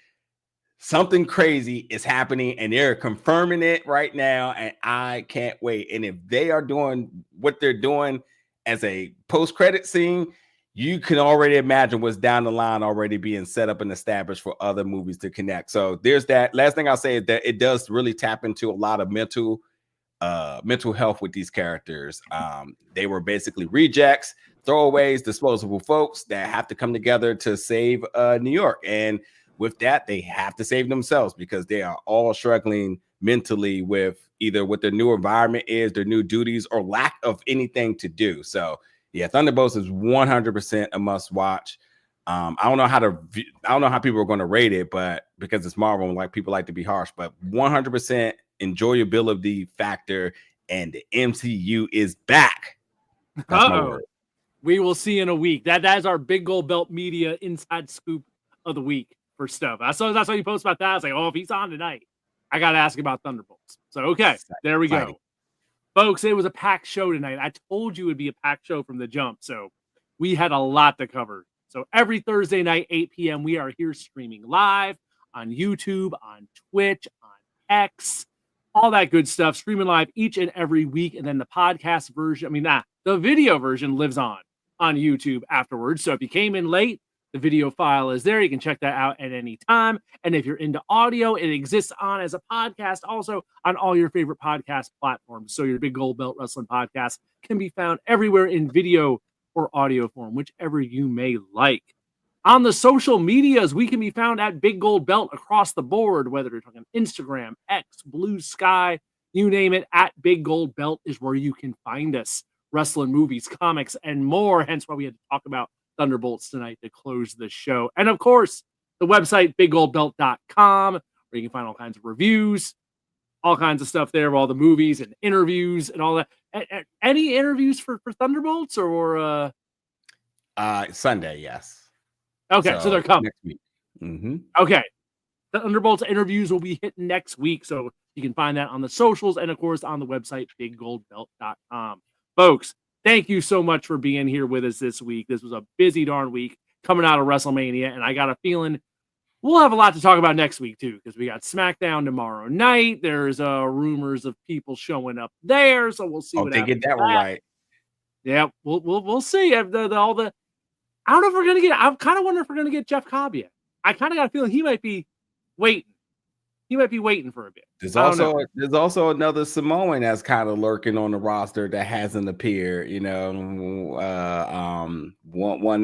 Something crazy is happening and they're confirming it right now. And I can't wait. And if they are doing what they're doing as a post-credit scene, you can already imagine what's down the line already being set up and established for other movies to connect. So there's that. Last thing I'll say is that it does really tap into a lot of mental health with these characters. They were basically rejects, throwaways, disposable folks that have to come together to save New York. And with that, they have to save themselves because they are all struggling mentally with either what their new environment is, their new duties, or lack of anything to do. So yeah, Thunderbolts is 100% a must watch. I don't know how people are going to rate it, but because it's Marvel and like people like to be harsh, but 100% enjoyability factor, and the MCU is back. That's my word. We will see in a week. That is our Big Gold Belt Media inside scoop of the week for stuff. That's why you post about that. I was like, oh, if he's on tonight, I got to ask about Thunderbolts. So, okay, there we go. Folks, it was a packed show tonight. I told you it would be a packed show from the jump. So we had a lot to cover. So every Thursday night, 8 p.m., we are here streaming live on YouTube, on Twitch, on X, all that good stuff, streaming live each and every week. And then the podcast version, the video version lives on YouTube afterwards. So if you came in late, the video file is there. You can check that out at any time. And if you're into audio, it exists on as a podcast also on all your favorite podcast platforms. So your Big Gold Belt Wrestling podcast can be found everywhere in video or audio form, whichever you may like. On the social medias, we can be found at Big Gold Belt across the board, whether you're talking Instagram, X, Blue Sky, you name it, at Big Gold Belt is where you can find us. Wrestling, movies, comics, and more. Hence why we had to talk about Thunderbolts tonight to close the show. And of course, the website, biggoldbelt.com, where you can find all kinds of reviews, all kinds of stuff there of all the movies and interviews and all that. Any interviews for Thunderbolts or Sunday, yes. Okay, so they're coming next week. Mm-hmm. Okay. The Thunderbolts interviews will be hitting next week, so you can find that on the socials and, of course, on the website, biggoldbelt.com. Folks, thank you so much for being here with us this week. This was a busy darn week coming out of WrestleMania, and I got a feeling we'll have a lot to talk about next week, too, because we got SmackDown tomorrow night. There's rumors of people showing up there, so we'll see what happens. They get that one right. Yeah, we'll see. I don't know if we're going to get – I kind of wonder if we're going to get Jeff Cobb yet. I kind of got a feeling he might be waiting. He might be waiting for a bit. There's also another Samoan that's kind of lurking on the roster that hasn't appeared. One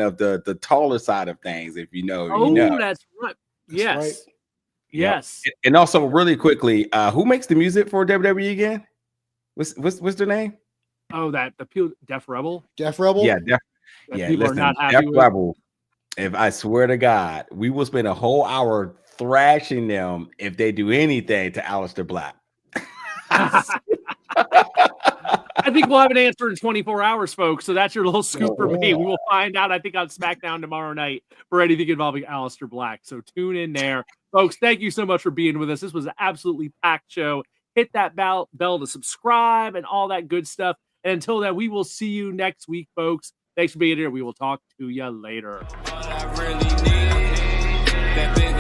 of the taller side of things. If you know, you know. That's right. Yes, right. Yes. Yep. And also, really quickly, who makes the music for WWE again? What's their name? Oh, Def Rebel. Def Rebel. Yeah, people are not happy Def with. Rebel. If I swear to God, we will spend a whole hour thrashing them if they do anything to Aleister Black. I think we'll have an answer in 24 hours, folks. So that's your little scoop for me. We will find out, I think, on SmackDown tomorrow night for anything involving Aleister Black. So tune in there. Folks, thank you so much for being with us. This was an absolutely packed show. Hit that bell to subscribe and all that good stuff. And until then, we will see you next week, folks. Thanks for being here. We will talk to you later. All I really need, that big